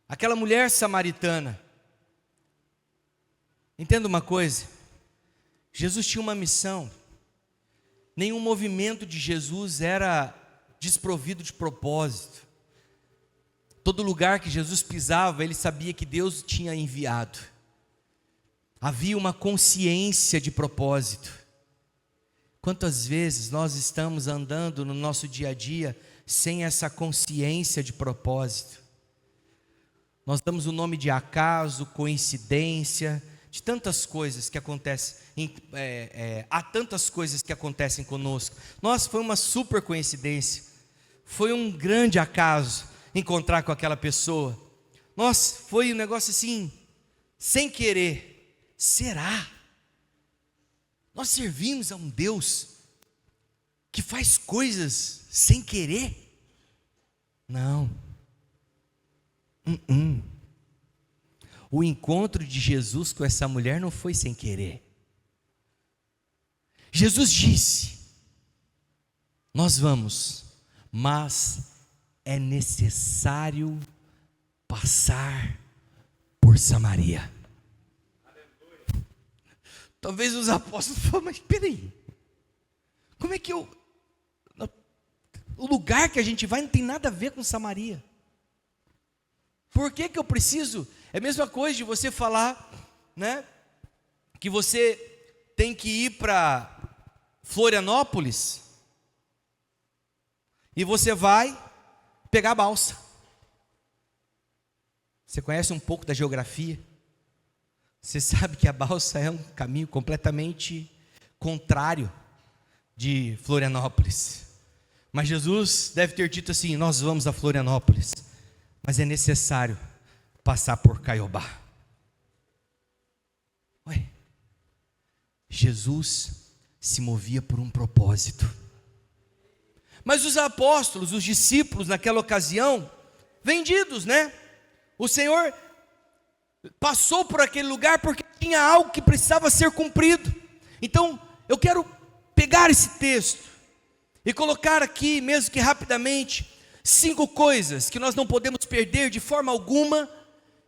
Aquela mulher samaritana. Entenda uma coisa, Jesus tinha uma missão. Nenhum movimento de Jesus era desprovido de propósito. Todo lugar que Jesus pisava, ele sabia que Deus tinha enviado. Havia uma consciência de propósito. Quantas vezes nós estamos andando no nosso dia a dia sem essa consciência de propósito? Nós damos o nome de acaso, coincidência, de tantas coisas que acontecem, há tantas coisas que acontecem conosco. Nossa, foi uma super coincidência, foi um grande acaso encontrar com aquela pessoa. Nossa, foi um negócio assim, sem querer. Será? Nós servimos a um Deus que faz coisas sem querer? Não. O encontro de Jesus com essa mulher não foi sem querer. Jesus disse: nós vamos, mas é necessário passar por Samaria. Talvez os apóstolos falem, mas peraí, como é que o lugar que a gente vai não tem nada a ver com Samaria? Por que eu preciso? É a mesma coisa de você falar, né, que você tem que ir para Florianópolis e você vai pegar a balsa. Você conhece um pouco da geografia? Você sabe que a balsa é um caminho completamente contrário de Florianópolis. Mas Jesus deve ter dito assim: nós vamos a Florianópolis, mas é necessário passar por Caiobá. Ué, Jesus se movia por um propósito. Mas os apóstolos, os discípulos naquela ocasião, vendidos, né? O Senhor passou por aquele lugar porque tinha algo que precisava ser cumprido. Então, eu quero pegar esse texto e colocar aqui, mesmo que rapidamente, 5 coisas que nós não podemos perder de forma alguma,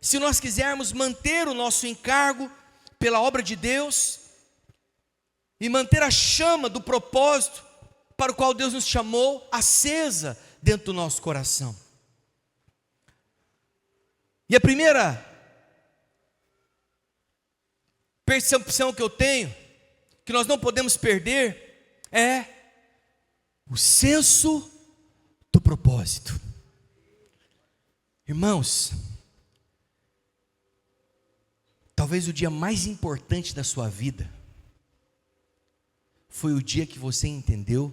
se nós quisermos manter o nosso encargo pela obra de Deus e manter a chama do propósito para o qual Deus nos chamou acesa dentro do nosso coração. E a primeira percepção que eu tenho, que nós não podemos perder, é o senso do propósito. Irmãos, talvez o dia mais importante da sua vida foi o dia que você entendeu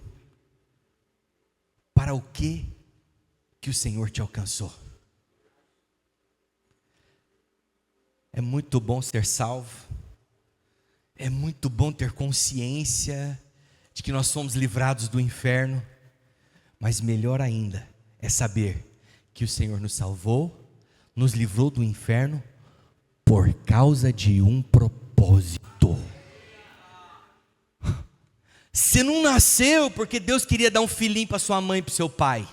para o que o Senhor te alcançou. É muito bom ser salvo, é muito bom ter consciência de que nós fomos livrados do inferno, mas melhor ainda é saber que o Senhor nos salvou, nos livrou do inferno por causa de um propósito. Você não nasceu porque Deus queria dar um filhinho para sua mãe e para o seu pai.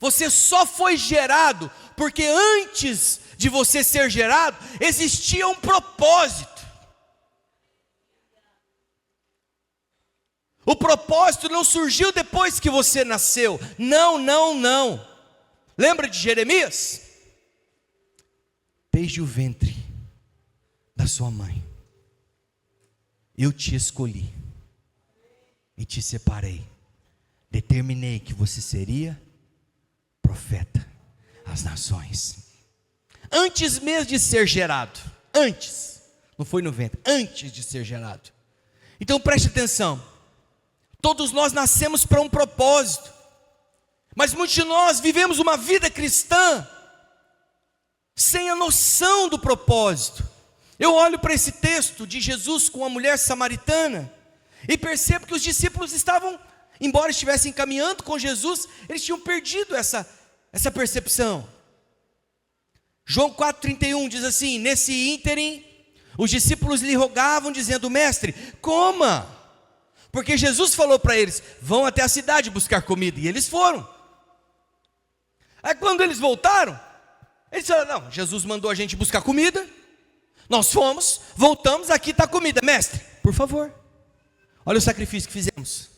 Você só foi gerado porque antes de você ser gerado, existia um propósito. O propósito não surgiu depois que você nasceu. Não, não, não. Lembra de Jeremias? Desde o ventre da sua mãe, eu te escolhi e te separei. Determinei que você seria profeta às nações. Antes mesmo de ser gerado. Antes. Não foi no ventre. Antes de ser gerado. Então preste atenção. Todos nós nascemos para um propósito. Mas muitos de nós vivemos uma vida cristã sem a noção do propósito. Eu olho para esse texto de Jesus com a mulher samaritana e percebo que os discípulos estavam, embora estivessem caminhando com Jesus, eles tinham perdido essa percepção. João 4,31 diz assim: nesse ínterim, os discípulos lhe rogavam, dizendo: mestre, coma. Porque Jesus falou para eles: vão até a cidade buscar comida. E eles foram. Aí quando eles voltaram, eles falaram: não, Jesus mandou a gente buscar comida. Nós fomos, voltamos, aqui está a comida. Mestre, por favor, olha o sacrifício que fizemos.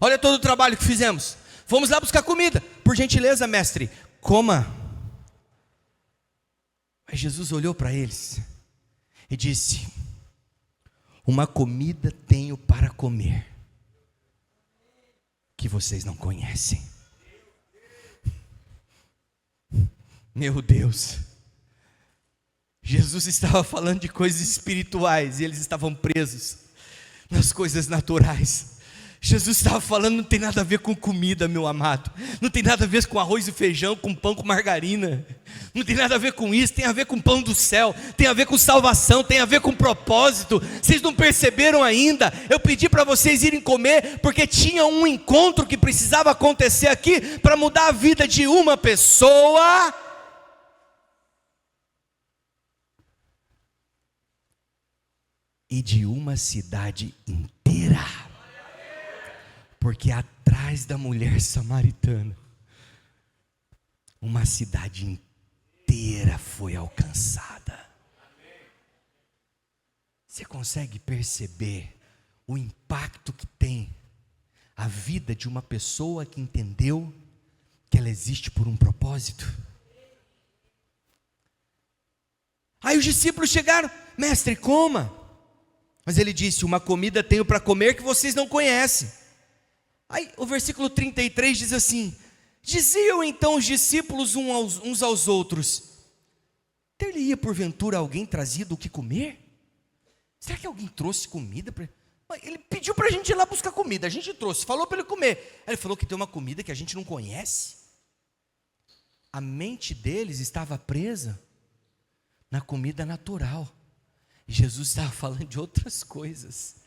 Olha todo o trabalho que fizemos. Fomos lá buscar comida. Por gentileza, mestre, coma. Aí Jesus olhou para eles e disse: uma comida tenho para comer, que vocês não conhecem. Meu Deus, Jesus estava falando de coisas espirituais e eles estavam presos nas coisas naturais. Jesus estava falando, não tem nada a ver com comida, meu amado. Não tem nada a ver com arroz e feijão, com pão com margarina. Não tem nada a ver com isso, tem a ver com pão do céu. Tem a ver com salvação, tem a ver com propósito. Vocês não perceberam ainda? Eu pedi para vocês irem comer, porque tinha um encontro que precisava acontecer aqui, para mudar a vida de uma pessoa. E de uma cidade inteira. Porque atrás da mulher samaritana, uma cidade inteira foi alcançada. Você consegue perceber o impacto que tem a vida de uma pessoa que entendeu que ela existe por um propósito? Aí os discípulos chegaram: mestre, coma. Mas ele disse: uma comida tenho para comer que vocês não conhecem. Aí o versículo 33 diz assim: diziam então os discípulos uns aos outros: ter-lhe-ia porventura alguém trazido o que comer? Será que alguém trouxe comida? Ele pediu para a gente ir lá buscar comida, a gente trouxe, falou para ele comer. Aí ele falou que tem uma comida que a gente não conhece. A mente deles estava presa na comida natural. E Jesus estava falando de outras coisas.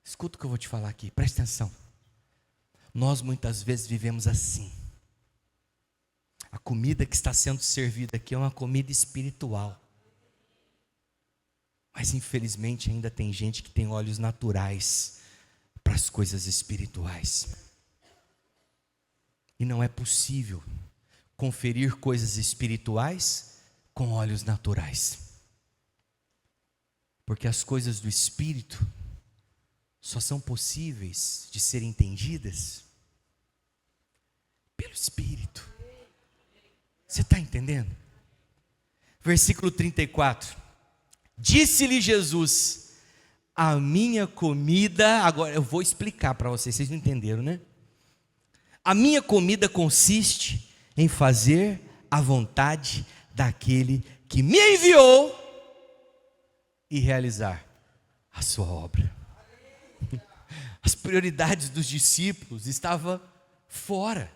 Escuta o que eu vou te falar aqui, presta atenção. Nós muitas vezes vivemos assim. A comida que está sendo servida aqui é uma comida espiritual. Mas infelizmente ainda tem gente que tem olhos naturais para as coisas espirituais. E não é possível conferir coisas espirituais com olhos naturais. Porque as coisas do Espírito só são possíveis de serem entendidas pelo Espírito. Você está entendendo? Versículo 34. Disse-lhe Jesus: a minha comida, agora eu vou explicar para vocês não entenderam, né? A minha comida consiste em fazer a vontade daquele que me enviou e realizar a sua obra. As prioridades dos discípulos estavam fora,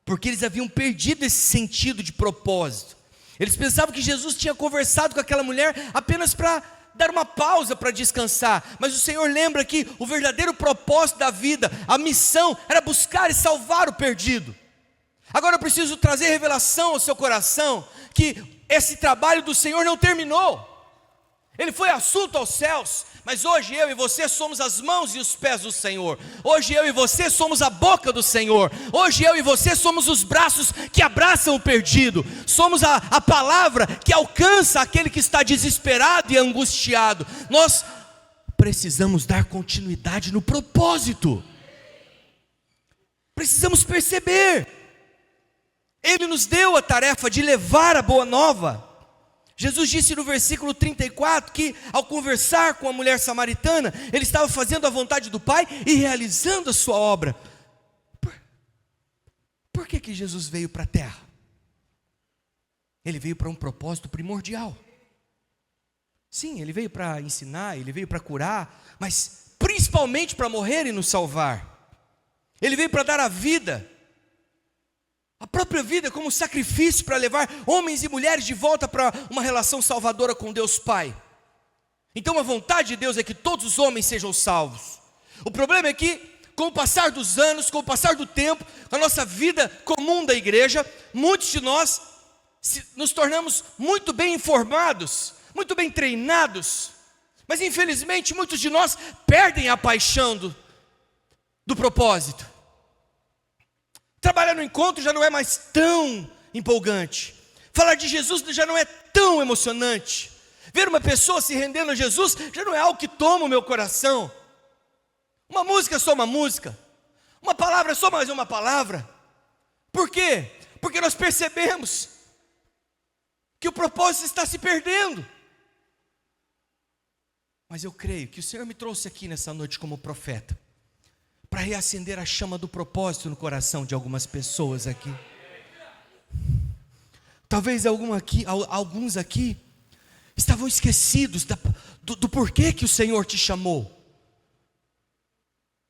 porque eles haviam perdido esse sentido de propósito. Eles pensavam que Jesus tinha conversado com aquela mulher apenas para dar uma pausa para descansar, mas o Senhor lembra que o verdadeiro propósito da vida, a missão, era buscar e salvar o perdido. Agora eu preciso trazer revelação ao seu coração, que esse trabalho do Senhor não terminou, ele foi assunto aos céus, mas hoje eu e você somos as mãos e os pés do Senhor. Hoje eu e você somos a boca do Senhor. Hoje eu e você somos os braços que abraçam o perdido. Somos a palavra que alcança aquele que está desesperado e angustiado. Nós precisamos dar continuidade no propósito. Precisamos perceber. Ele nos deu a tarefa de levar a boa nova. Jesus disse no versículo 34 que ao conversar com a mulher samaritana, ele estava fazendo a vontade do Pai e realizando a sua obra. Por que Jesus veio para a terra? Ele veio para um propósito primordial. Sim, ele veio para ensinar, ele veio para curar, mas principalmente para morrer e nos salvar. Ele veio para dar a vida, a própria vida como sacrifício para levar homens e mulheres de volta para uma relação salvadora com Deus Pai. Então a vontade de Deus é que todos os homens sejam salvos. O problema é que com o passar dos anos, com o passar do tempo, com a nossa vida comum da igreja, muitos de nós nos tornamos muito bem informados, muito bem treinados, mas infelizmente muitos de nós perdem a paixão do propósito. Trabalhar no encontro já não é mais tão empolgante. Falar de Jesus já não é tão emocionante. Ver uma pessoa se rendendo a Jesus já não é algo que toma o meu coração. Uma música é só uma música. Uma palavra é só mais uma palavra. Por quê? Porque nós percebemos que o propósito está se perdendo. Mas eu creio que o Senhor me trouxe aqui nessa noite como profeta para reacender a chama do propósito no coração de algumas pessoas aqui. Talvez alguns aqui estavam esquecidos do porquê que o Senhor te chamou.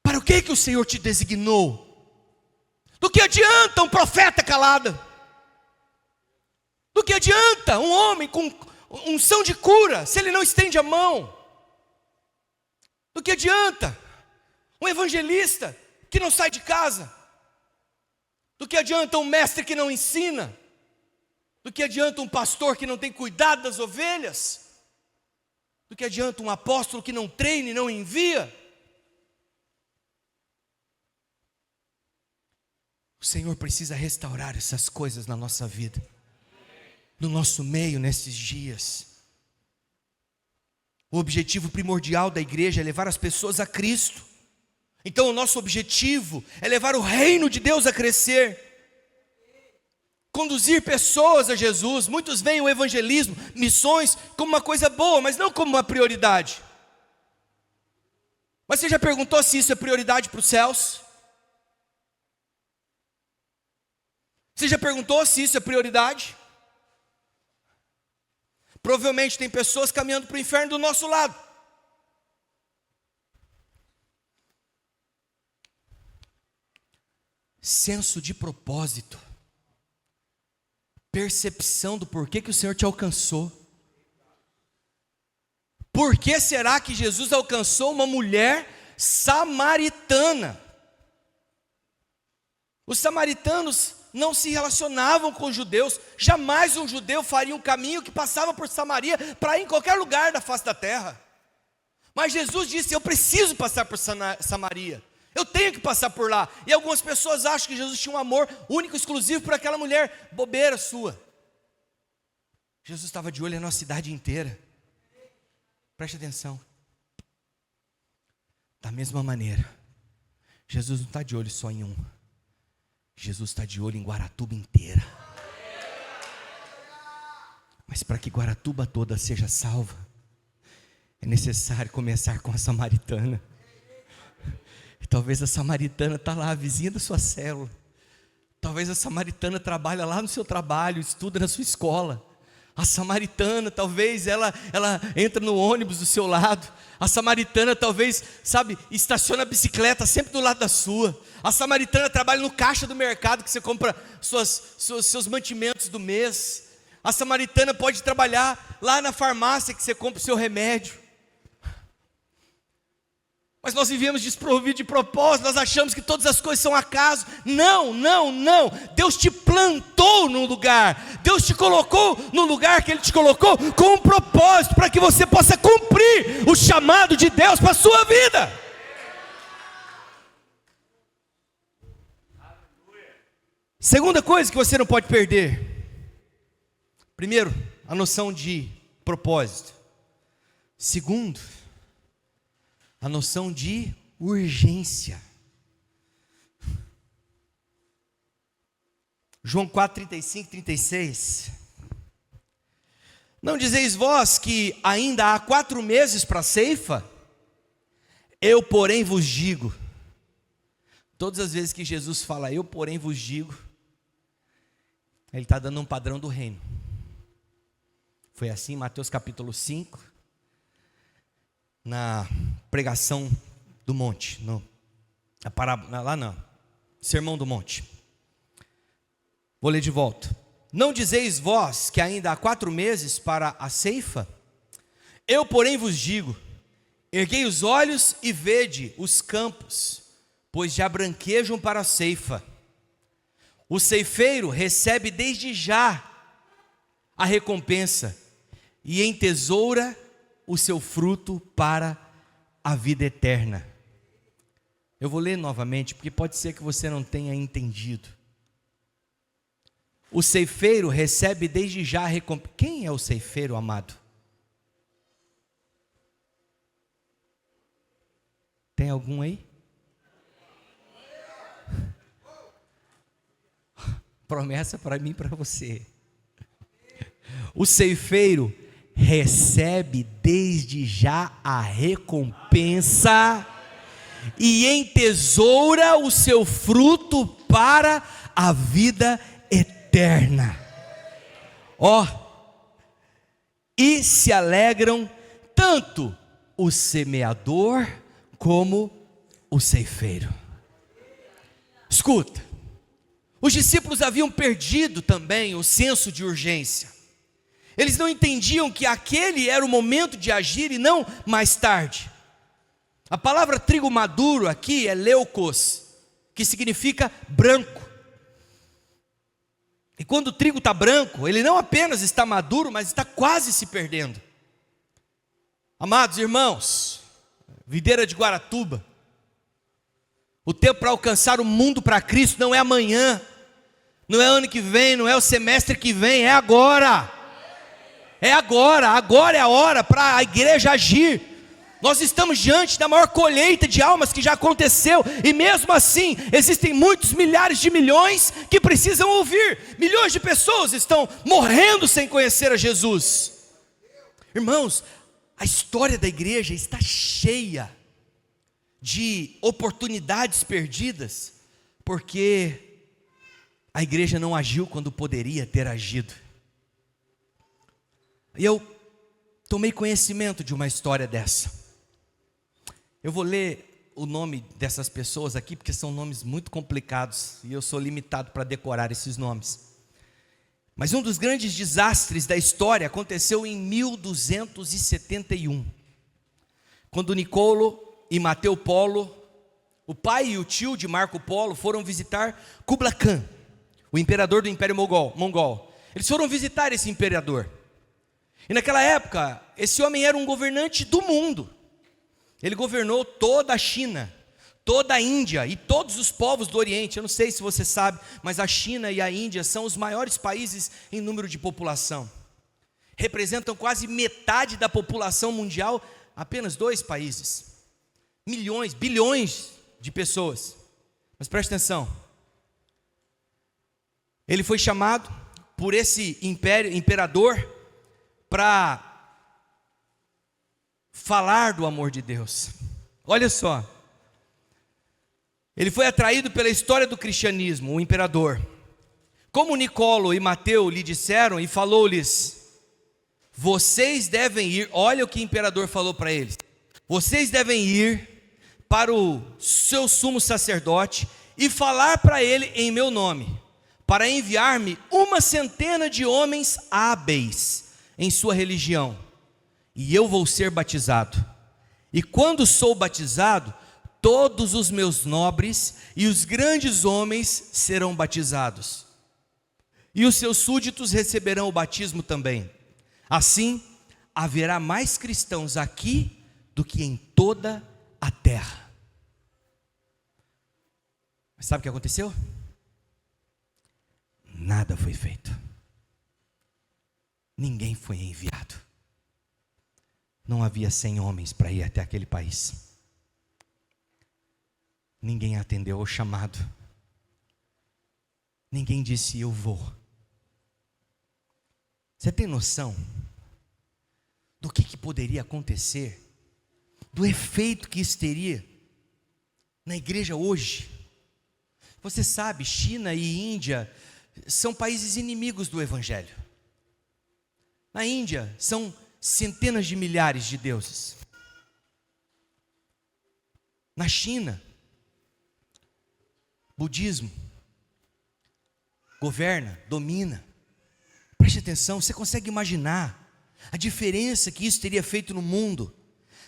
Para o que o Senhor te designou? Do que adianta um profeta calado? Do que adianta um homem com unção de cura se ele não estende a mão? Do que adianta um evangelista que não sai de casa? Do que adianta um mestre que não ensina? Do que adianta um pastor que não tem cuidado das ovelhas? Do que adianta um apóstolo que não treina e não envia? O Senhor precisa restaurar essas coisas na nossa vida, no nosso meio nesses dias. O objetivo primordial da igreja é levar as pessoas a Cristo. Então o nosso objetivo é levar o reino de Deus a crescer, conduzir pessoas a Jesus. Muitos veem o evangelismo, missões, como uma coisa boa, mas não como uma prioridade. Mas você já perguntou se isso é prioridade para os céus? Você já perguntou se isso é prioridade? Provavelmente tem pessoas caminhando para o inferno do nosso lado. Senso de propósito, percepção do porquê que o Senhor te alcançou. Por que será que Jesus alcançou uma mulher samaritana? Os samaritanos não se relacionavam com os judeus. Jamais um judeu faria um caminho que passava por Samaria para ir em qualquer lugar da face da terra. Mas Jesus disse: eu preciso passar por Samaria. Eu tenho que passar por lá. E algumas pessoas acham que Jesus tinha um amor único, exclusivo por aquela mulher. Bobeira sua. Jesus estava de olho na nossa cidade inteira. Preste atenção. Da mesma maneira, Jesus não está de olho só em um. Jesus está de olho em Guaratuba inteira. Mas para que Guaratuba toda seja salva, é necessário começar com a samaritana. E talvez a samaritana está lá, a vizinha da sua célula. Talvez a samaritana trabalha lá no seu trabalho, estuda na sua escola. A samaritana, talvez ela entra no ônibus do seu lado. A samaritana talvez, estaciona a bicicleta sempre do lado da sua. A samaritana trabalha no caixa do mercado que você compra seus mantimentos do mês. A samaritana pode trabalhar lá na farmácia que você compra o seu remédio. Mas nós vivemos desprovidos de propósito, nós achamos que todas as coisas são acaso. Não. Deus te plantou num lugar, Deus te colocou no lugar que Ele te colocou com um propósito, para que você possa cumprir o chamado de Deus para a sua vida. Segunda coisa que você não pode perder. Primeiro, a noção de propósito. Segundo, a noção de urgência. João 4, 35, 36. Não dizeis vós que ainda há 4 meses para a ceifa? Eu, porém, vos digo. Todas as vezes que Jesus fala, eu, porém, vos digo, Ele está dando um padrão do reino. Foi assim em Mateus capítulo 5, na pregação do monte, na parábola, lá no Sermão do Monte. Vou ler de volta. Não dizeis vós que ainda há 4 meses para a ceifa? Eu, porém, vos digo, erguei os olhos e vede os campos, pois já branquejam para a ceifa. O ceifeiro recebe desde já a recompensa e entesoura o seu fruto para a vida eterna. Eu vou ler novamente, porque pode ser que você não tenha entendido. O ceifeiro recebe desde já a recompensa. Quem é o ceifeiro, amado? Tem algum aí? Promessa para mim e para você. O ceifeiro recebe desde já a recompensa e entesoura o seu fruto para a vida eterna. E se alegram tanto o semeador como o ceifeiro. Escuta, os discípulos haviam perdido também o senso de urgência. Eles não entendiam que aquele era o momento de agir e não mais tarde. A palavra trigo maduro aqui é leucos, que significa branco. E quando o trigo está branco, ele não apenas está maduro, mas está quase se perdendo. Amados irmãos, videira de Guaratuba, o tempo para alcançar o mundo para Cristo não é amanhã, não é ano que vem, não é o semestre que vem, é agora. É agora é a hora para a igreja agir. Nós estamos diante da maior colheita de almas que já aconteceu, e mesmo assim, existem muitos milhares de milhões que precisam ouvir. Milhões de pessoas estão morrendo sem conhecer a Jesus. Irmãos, a história da igreja está cheia de oportunidades perdidas, porque a igreja não agiu quando poderia ter agido. E eu tomei conhecimento de uma história dessa. Eu vou ler o nome dessas pessoas aqui, porque são nomes muito complicados, e eu sou limitado para decorar esses nomes. Mas um dos grandes desastres da história aconteceu em 1271, quando Nicolo e Mateu Polo, o pai e o tio de Marco Polo, foram visitar Kublai Khan, o imperador do Império Mongol. Eles foram visitar esse imperador. E naquela época, esse homem era um governante do mundo. Ele governou toda a China, toda a Índia e todos os povos do Oriente. Eu não sei se você sabe, mas a China e a Índia são os maiores países em número de população. Representam quase metade da população mundial, apenas 2 países. Milhões, bilhões de pessoas. Mas preste atenção. Ele foi chamado por esse imperador para falar do amor de Deus. Olha só, ele foi atraído pela história do cristianismo, o imperador. Como Nicolo e Mateu lhe disseram e falou-lhes: vocês devem ir, olha o que o imperador falou para eles: vocês devem ir para o seu sumo sacerdote e falar para ele em meu nome, para enviar-me 100 de homens hábeis em sua religião, e eu vou ser batizado. E quando sou batizado, todos os meus nobres e os grandes homens serão batizados, e os seus súditos receberão o batismo também. Assim, haverá mais cristãos aqui do que em toda a terra. Mas sabe o que aconteceu? Nada foi feito. Ninguém foi enviado. Não havia 100 homens para ir até aquele país. Ninguém atendeu ao chamado. Ninguém disse: eu vou. Você tem noção do que poderia acontecer? Do efeito que isso teria na igreja hoje? Você sabe, China e Índia são países inimigos do Evangelho. Na Índia são centenas de milhares de deuses. Na China, budismo governa, domina. Preste atenção, você consegue imaginar a diferença que isso teria feito no mundo?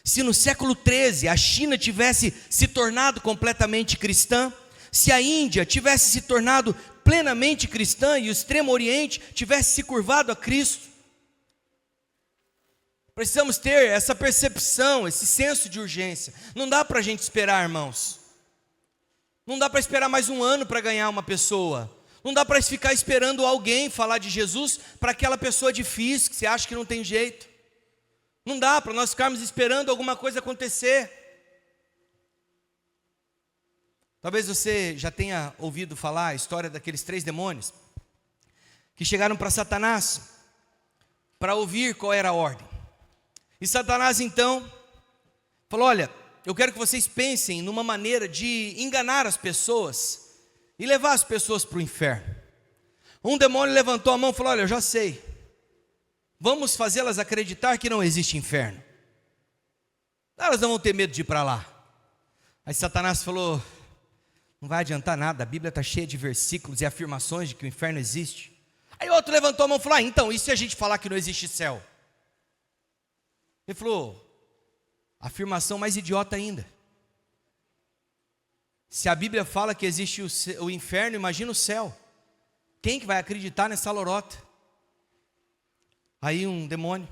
Se no século 13 a China tivesse se tornado completamente cristã, se a Índia tivesse se tornado plenamente cristã e o Extremo Oriente tivesse se curvado a Cristo. Precisamos ter essa percepção, esse senso de urgência. Não dá para a gente esperar, irmãos. Não dá para esperar mais um ano para ganhar uma pessoa. Não dá para ficar esperando alguém falar de Jesus para aquela pessoa difícil, que você acha que não tem jeito. Não dá para nós ficarmos esperando alguma coisa acontecer. Talvez você já tenha ouvido falar a história daqueles 3 demônios que chegaram para Satanás para ouvir qual era a ordem. E Satanás então falou: olha, eu quero que vocês pensem numa maneira de enganar as pessoas e levar as pessoas para o inferno. Um demônio levantou a mão e falou: olha, eu já sei, vamos fazê-las acreditar que não existe inferno. Elas não vão ter medo de ir para lá. Aí Satanás falou: não vai adiantar nada, a Bíblia está cheia de versículos e afirmações de que o inferno existe. Aí outro levantou a mão e falou: então, e se a gente falar que não existe céu? Ele falou: afirmação mais idiota ainda. Se a Bíblia fala que existe o inferno, imagina o céu. Quem que vai acreditar nessa lorota? Aí um demônio,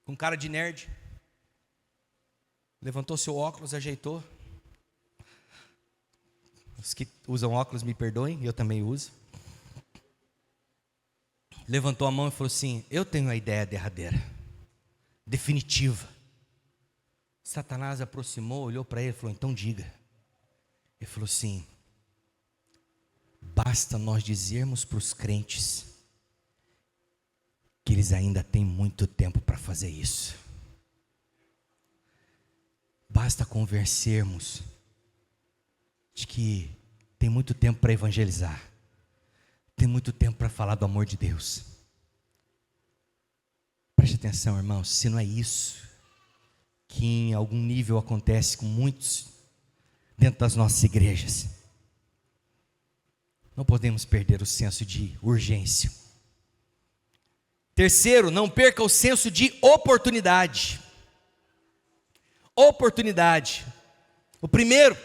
com cara de nerd, levantou seu óculos, ajeitou. Os que usam óculos me perdoem, eu também uso. Levantou a mão e falou assim: eu tenho a ideia derradeira, definitiva. Satanás aproximou, olhou para ele e falou: então diga. Ele falou assim: basta nós dizermos para os crentes que eles ainda têm muito tempo para fazer isso. Basta convencermos de que tem muito tempo para evangelizar, tem muito tempo para falar do amor de Deus. Preste atenção, irmãos, se não é isso que em algum nível acontece com muitos dentro das nossas igrejas, não podemos perder o senso de urgência. Terceiro, não perca o senso de oportunidade. Oportunidade. O primeiro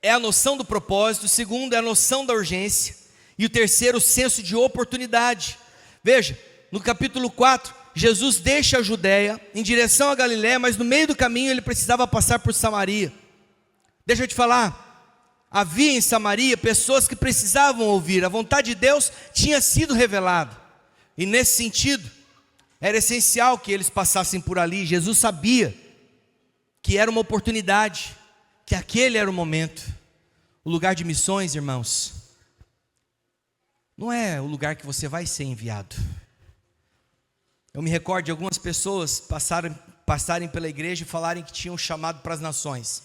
é a noção do propósito, o segundo é a noção da urgência, e o terceiro, o senso de oportunidade. Veja, no capítulo 4, Jesus deixa a Judéia em direção à Galiléia, mas no meio do caminho ele precisava passar por Samaria. Deixa eu te falar, havia em Samaria pessoas que precisavam ouvir, a vontade de Deus tinha sido revelada, e nesse sentido, era essencial que eles passassem por ali. Jesus sabia que era uma oportunidade, que aquele era o momento. O lugar de missões, irmãos, não é o lugar que você vai ser enviado. Eu me recordo de algumas pessoas passarem pela igreja e falarem que tinham um chamado para as nações.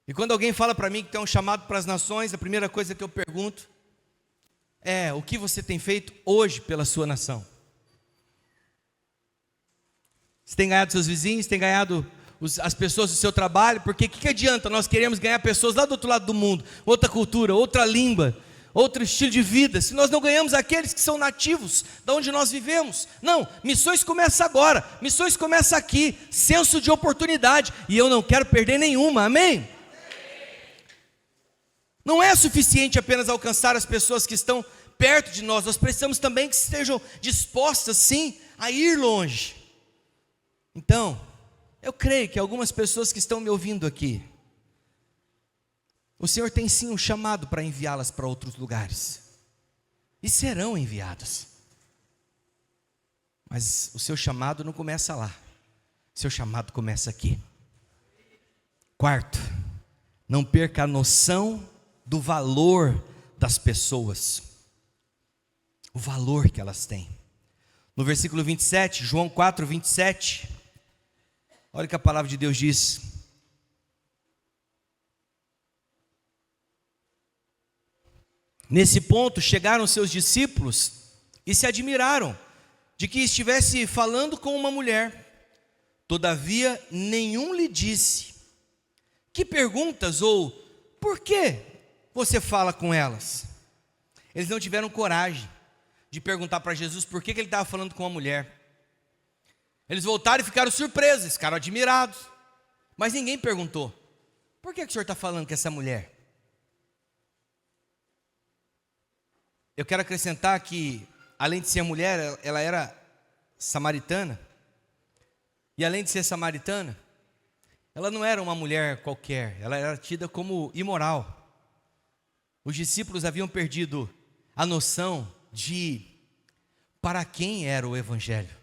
E quando alguém fala para mim que tem um chamado para as nações, a primeira coisa que eu pergunto é: o que você tem feito hoje pela sua nação? Você tem ganhado seus vizinhos, tem ganhado as pessoas do seu trabalho? Porque o que adianta nós queremos ganhar pessoas lá do outro lado do mundo, outra cultura, outra língua, outro estilo de vida, se nós não ganhamos aqueles que são nativos, de onde nós vivemos? Não, missões começa agora, missões começa aqui, senso de oportunidade, e eu não quero perder nenhuma, amém? Não é suficiente apenas alcançar as pessoas que estão perto de nós, nós precisamos também que estejam dispostas sim a ir longe. Então, eu creio que algumas pessoas que estão me ouvindo aqui, o Senhor tem sim um chamado para enviá-las para outros lugares, e serão enviadas, mas o seu chamado não começa lá, o seu chamado começa aqui. Quarto, não perca a noção do valor das pessoas, o valor que elas têm. No versículo 27, João 4, 27, olha o que a palavra de Deus diz: nesse ponto chegaram seus discípulos e se admiraram de que estivesse falando com uma mulher. Todavia nenhum lhe disse: que perguntas? Ou por que você fala com elas? Eles não tiveram coragem de perguntar para Jesus por que ele estava falando com uma mulher. Eles voltaram e ficaram surpresos, ficaram admirados, mas ninguém perguntou: por que o senhor está falando com essa mulher? Eu quero acrescentar que, além de ser mulher, ela era samaritana, e além de ser samaritana, ela não era uma mulher qualquer, ela era tida como imoral. Os discípulos haviam perdido a noção de para quem era o evangelho,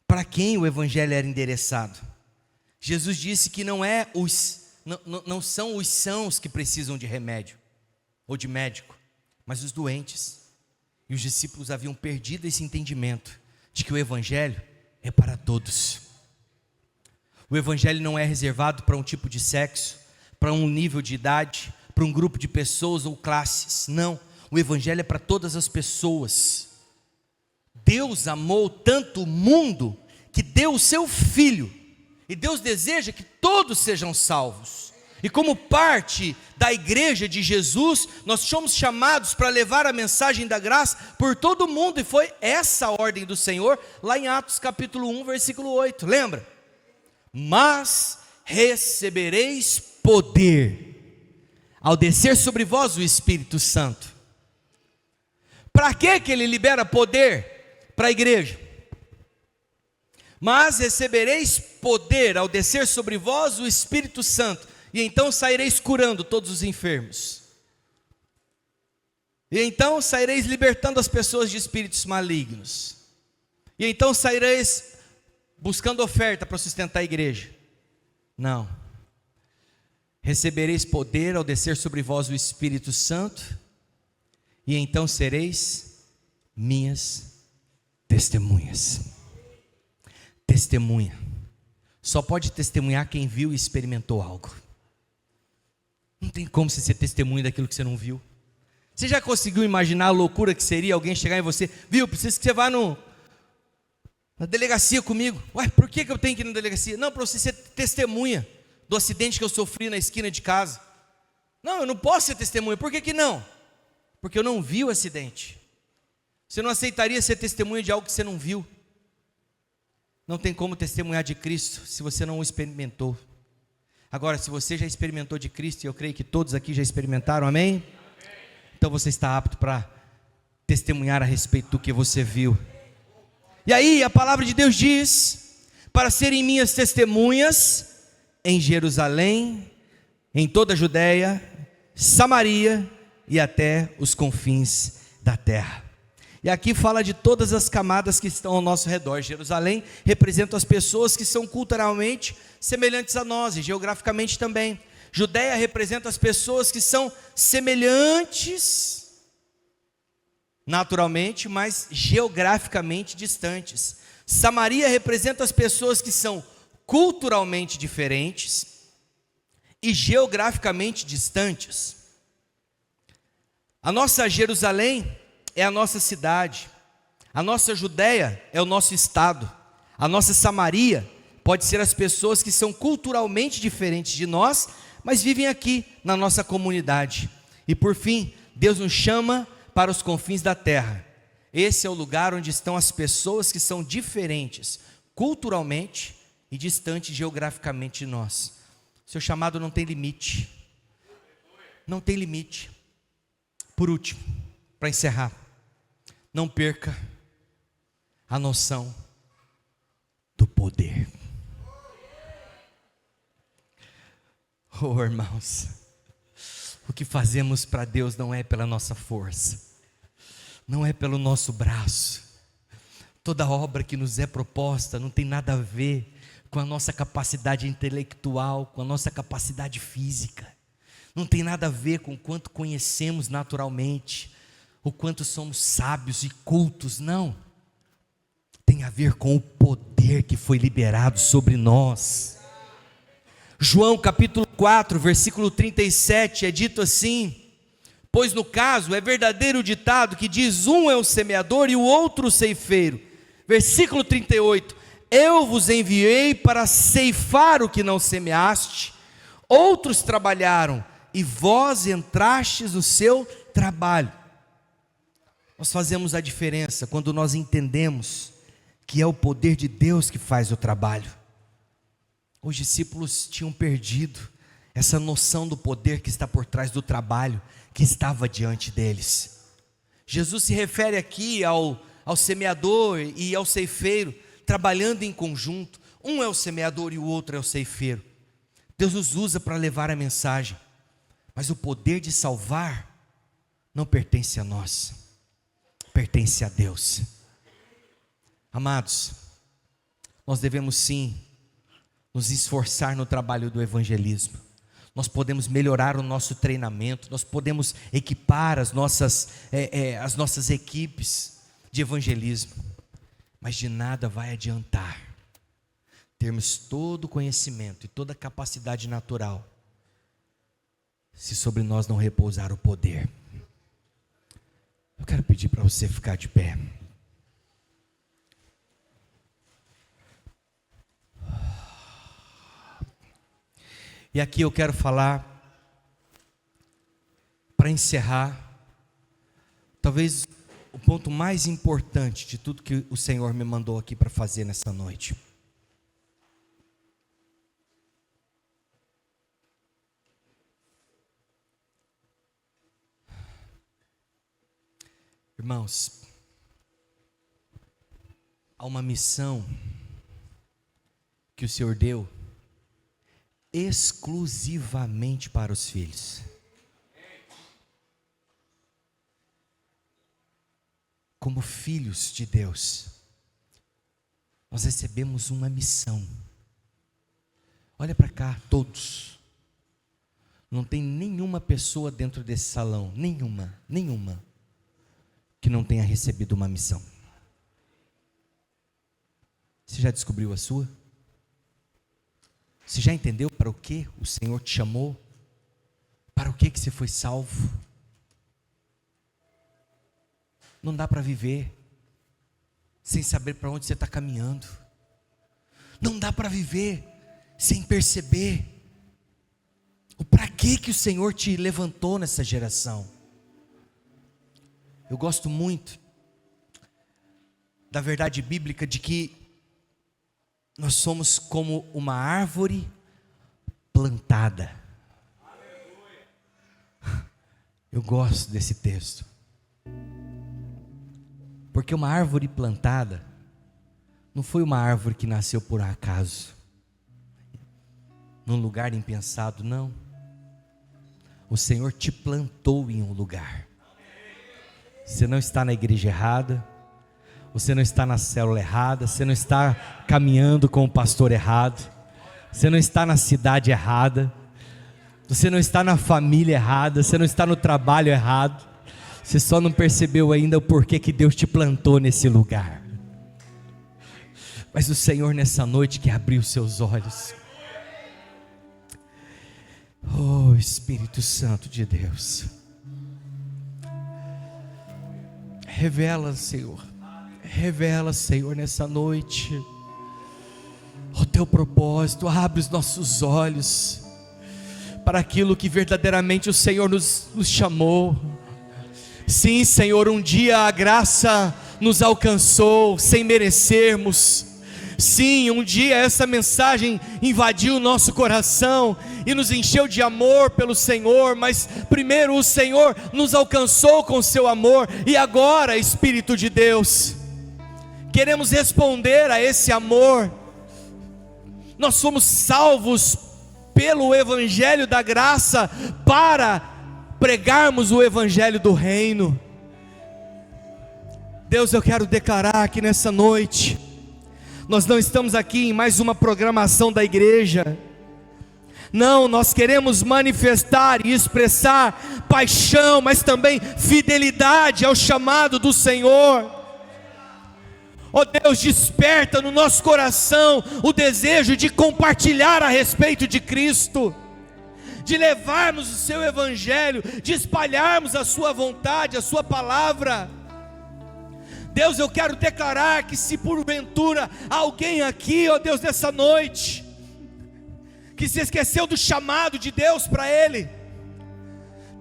para quem o evangelho era endereçado. Jesus disse que não são os sãos que precisam de remédio ou de médico, mas os doentes. E os discípulos haviam perdido esse entendimento de que o evangelho é para todos. O evangelho não é reservado para um tipo de sexo, para um nível de idade, para um grupo de pessoas ou classes. Não, o evangelho é para todas as pessoas. Deus amou tanto o mundo que deu o seu Filho, e Deus deseja que todos sejam salvos. E como parte da igreja de Jesus, nós somos chamados para levar a mensagem da graça por todo o mundo, e foi essa a ordem do Senhor, lá em Atos capítulo 1, versículo 8, lembra? Mas recebereis poder ao descer sobre vós o Espírito Santo. Para que ele libera poder para a igreja? Mas recebereis poder ao descer sobre vós o Espírito Santo, e então saireis curando todos os enfermos, e então saireis libertando as pessoas de espíritos malignos, e então saireis buscando oferta para sustentar a igreja. Não, recebereis poder ao descer sobre vós o Espírito Santo, e então sereis minhas testemunhas. Testemunha só pode testemunhar quem viu e experimentou algo. Não tem como você ser testemunha daquilo que você não viu. Você já conseguiu imaginar a loucura que seria alguém chegar em você: viu, preciso que você vá na delegacia comigo. Ué, por que eu tenho que ir na delegacia? Não, para você ser testemunha do acidente que eu sofri na esquina de casa. Não, eu não posso ser testemunha. Por que não? Porque eu não vi o acidente. Você não aceitaria ser testemunha de algo que você não viu. Não tem como testemunhar de Cristo se você não o experimentou. Agora, se você já experimentou de Cristo, e eu creio que todos aqui já experimentaram, amém? Então você está apto para testemunhar a respeito do que você viu. E aí a palavra de Deus diz: para serem minhas testemunhas em Jerusalém, em toda a Judéia, Samaria e até os confins da terra. E aqui fala de todas as camadas que estão ao nosso redor. Jerusalém representa as pessoas que são culturalmente semelhantes a nós, e geograficamente também. Judéia representa as pessoas que são semelhantes naturalmente, mas geograficamente distantes. Samaria representa as pessoas que são culturalmente diferentes e geograficamente distantes. A nossa Jerusalém é a nossa cidade, a nossa Judéia é o nosso estado, a nossa Samaria pode ser as pessoas que são culturalmente diferentes de nós, mas vivem aqui na nossa comunidade. E por fim, Deus nos chama para os confins da terra. Esse é o lugar onde estão as pessoas que são diferentes culturalmente e distantes geograficamente de nós. Seu chamado não tem limite. Não tem limite. Por último, para encerrar, não perca a noção do poder. Oh, irmãos, o que fazemos para Deus não é pela nossa força, não é pelo nosso braço. Toda obra que nos é proposta não tem nada a ver com a nossa capacidade intelectual, com a nossa capacidade física. Não tem nada a ver com o quanto conhecemos naturalmente, o quanto somos sábios e cultos, não. Tem a ver com o poder que foi liberado sobre nós. João capítulo 4, versículo 37, é dito assim: pois no caso é verdadeiro o ditado que diz: um é o semeador e o outro o ceifeiro. Versículo 38, eu vos enviei para ceifar o que não semeaste, outros trabalharam e vós entrastes no seu trabalho. Nós fazemos a diferença quando nós entendemos que é o poder de Deus que faz o trabalho. Os discípulos tinham perdido essa noção do poder que está por trás do trabalho que estava diante deles. Jesus se refere aqui ao semeador e ao ceifeiro trabalhando em conjunto. Um é o semeador e o outro é o ceifeiro. Deus nos usa para levar a mensagem, mas o poder de salvar não pertence a nós, pertence a Deus. Amados, nós devemos sim nos esforçar no trabalho do evangelismo. Nós podemos melhorar o nosso treinamento, nós podemos equipar as nossas equipes de evangelismo, mas de nada vai adiantar termos todo o conhecimento e toda a capacidade natural se sobre nós não repousar o poder. Eu quero pedir para você ficar de pé. E aqui eu quero falar, para encerrar, talvez o ponto mais importante de tudo que o Senhor me mandou aqui para fazer nessa noite. Irmãos, há uma missão que o Senhor deu exclusivamente para os filhos. Como filhos de Deus, nós recebemos uma missão. Olha para cá, todos. Não tem nenhuma pessoa dentro desse salão, nenhuma, que não tenha recebido uma missão. Você já descobriu a sua? Você já entendeu para o que o Senhor te chamou? Para o que você foi salvo? Não dá para viver sem saber para onde você está caminhando. Não dá para viver sem perceber o para que o Senhor te levantou nessa geração. Eu gosto muito da verdade bíblica de que nós somos como uma árvore plantada. Eu gosto desse texto. Porque uma árvore plantada não foi uma árvore que nasceu por acaso, num lugar impensado, não. O Senhor te plantou em um lugar. Você não está na igreja errada, você não está na célula errada, você não está caminhando com o pastor errado, você não está na cidade errada, você não está na família errada, você não está no trabalho errado, Você só não percebeu ainda o porquê que Deus te plantou nesse lugar. Mas o Senhor nessa noite quer abrir os seus olhos. Oh, Espírito Santo de Deus, revela, Senhor, nessa noite o teu propósito. Abre os nossos olhos para aquilo que verdadeiramente o Senhor nos chamou. Sim, Senhor, um dia a graça nos alcançou sem merecermos. Sim, um dia essa mensagem invadiu o nosso coração e nos encheu de amor pelo Senhor, mas primeiro o Senhor nos alcançou com seu amor, e agora, Espírito de Deus, queremos responder a esse amor. Nós somos salvos pelo Evangelho da graça para pregarmos o Evangelho do reino. Deus, eu quero declarar que nessa noite, nós não estamos aqui em mais uma programação da igreja. Não, nós queremos manifestar e expressar paixão, mas também fidelidade ao chamado do Senhor. Ó Deus, desperta no nosso coração o desejo de compartilhar a respeito de Cristo, de levarmos o seu Evangelho, de espalharmos a sua vontade, a sua palavra. Deus, eu quero declarar que se porventura alguém aqui, ó Deus, nessa noite, que se esqueceu do chamado de Deus para ele,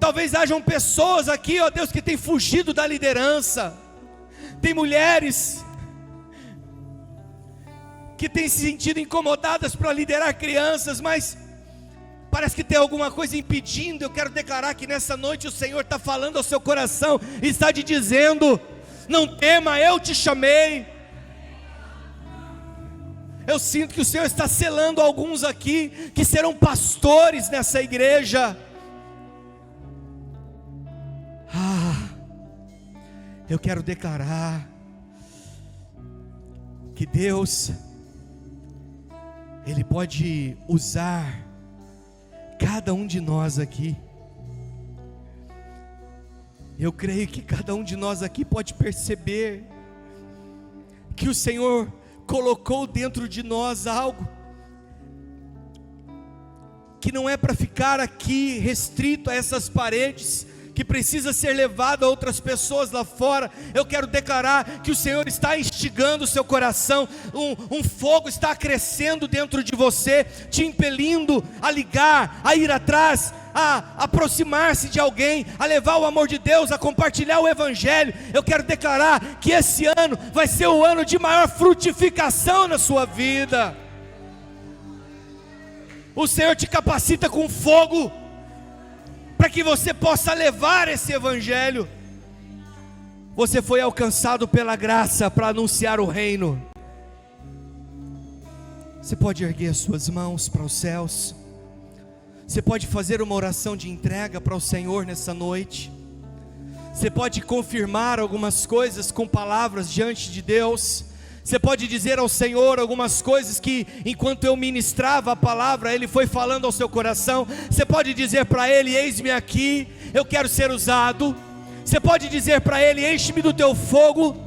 talvez hajam pessoas aqui, ó Deus, que têm fugido da liderança, tem mulheres que têm se sentido incomodadas para liderar crianças, mas parece que tem alguma coisa impedindo. Eu quero declarar que nessa noite o Senhor está falando ao seu coração, e está te dizendo: não tema, eu te chamei. Eu sinto que o Senhor está selando alguns aqui, que serão pastores nessa igreja. Eu quero declarar que Deus, Ele pode usar cada um de nós aqui. Eu creio que cada um de nós aqui pode perceber que o Senhor colocou dentro de nós algo que não é para ficar aqui restrito a essas paredes, que precisa ser levado a outras pessoas lá fora. Eu quero declarar que o Senhor está instigando o seu coração, um fogo está crescendo dentro de você, te impelindo a ligar, a ir atrás, a aproximar-se de alguém, a levar o amor de Deus, a compartilhar o Evangelho. Eu quero declarar que esse ano vai ser o ano de maior frutificação na sua vida. O Senhor te capacita com fogo, para que você possa levar esse Evangelho. Você foi alcançado pela graça para anunciar o reino. Você pode erguer as suas mãos para os céus. Você pode fazer uma oração de entrega para o Senhor nessa noite. Você pode confirmar algumas coisas com palavras diante de Deus. Você pode dizer ao Senhor algumas coisas que, enquanto eu ministrava a palavra, Ele foi falando ao seu coração. Você pode dizer para Ele: eis-me aqui, eu quero ser usado. Você pode dizer para Ele: enche-me do teu fogo.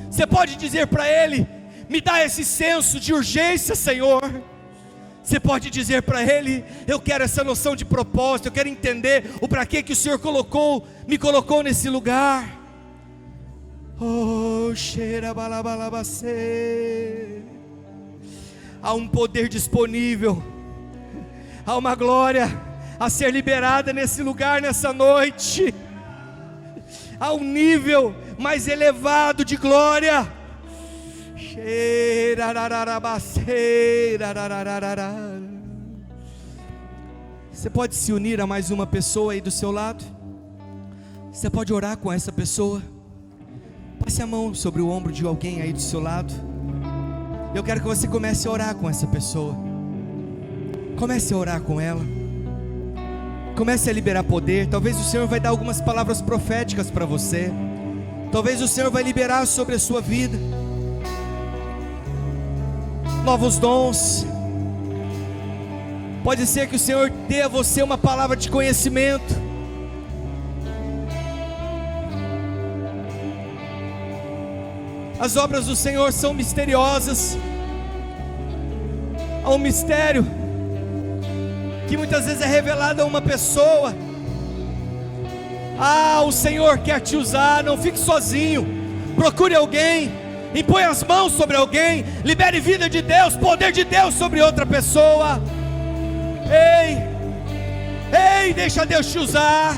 Você pode dizer para Ele: me dá esse senso de urgência, Senhor. Você pode dizer para Ele: eu quero essa noção de propósito, eu quero entender o para que o Senhor me colocou nesse lugar. Oh, xerabalabalabace. Há um poder disponível, há uma glória a ser liberada nesse lugar, nessa noite. Há um nível mais elevado de glória. Você pode se unir a mais uma pessoa aí do seu lado. Você pode orar com essa pessoa. Passe a mão sobre o ombro de alguém aí do seu lado. Eu quero que você comece a orar com essa pessoa. Comece a orar com ela. Comece a liberar poder. Talvez o Senhor vai dar algumas palavras proféticas para você. Talvez o Senhor vai liberar sobre a sua vida novos dons. Pode ser que o Senhor dê a você uma palavra de conhecimento. As obras do Senhor são misteriosas. Há um mistério que muitas vezes é revelado a uma pessoa. O Senhor quer te usar. Não fique sozinho, procure alguém, impõe as mãos sobre alguém, libere vida de Deus, poder de Deus sobre outra pessoa. Ei, deixa Deus te usar.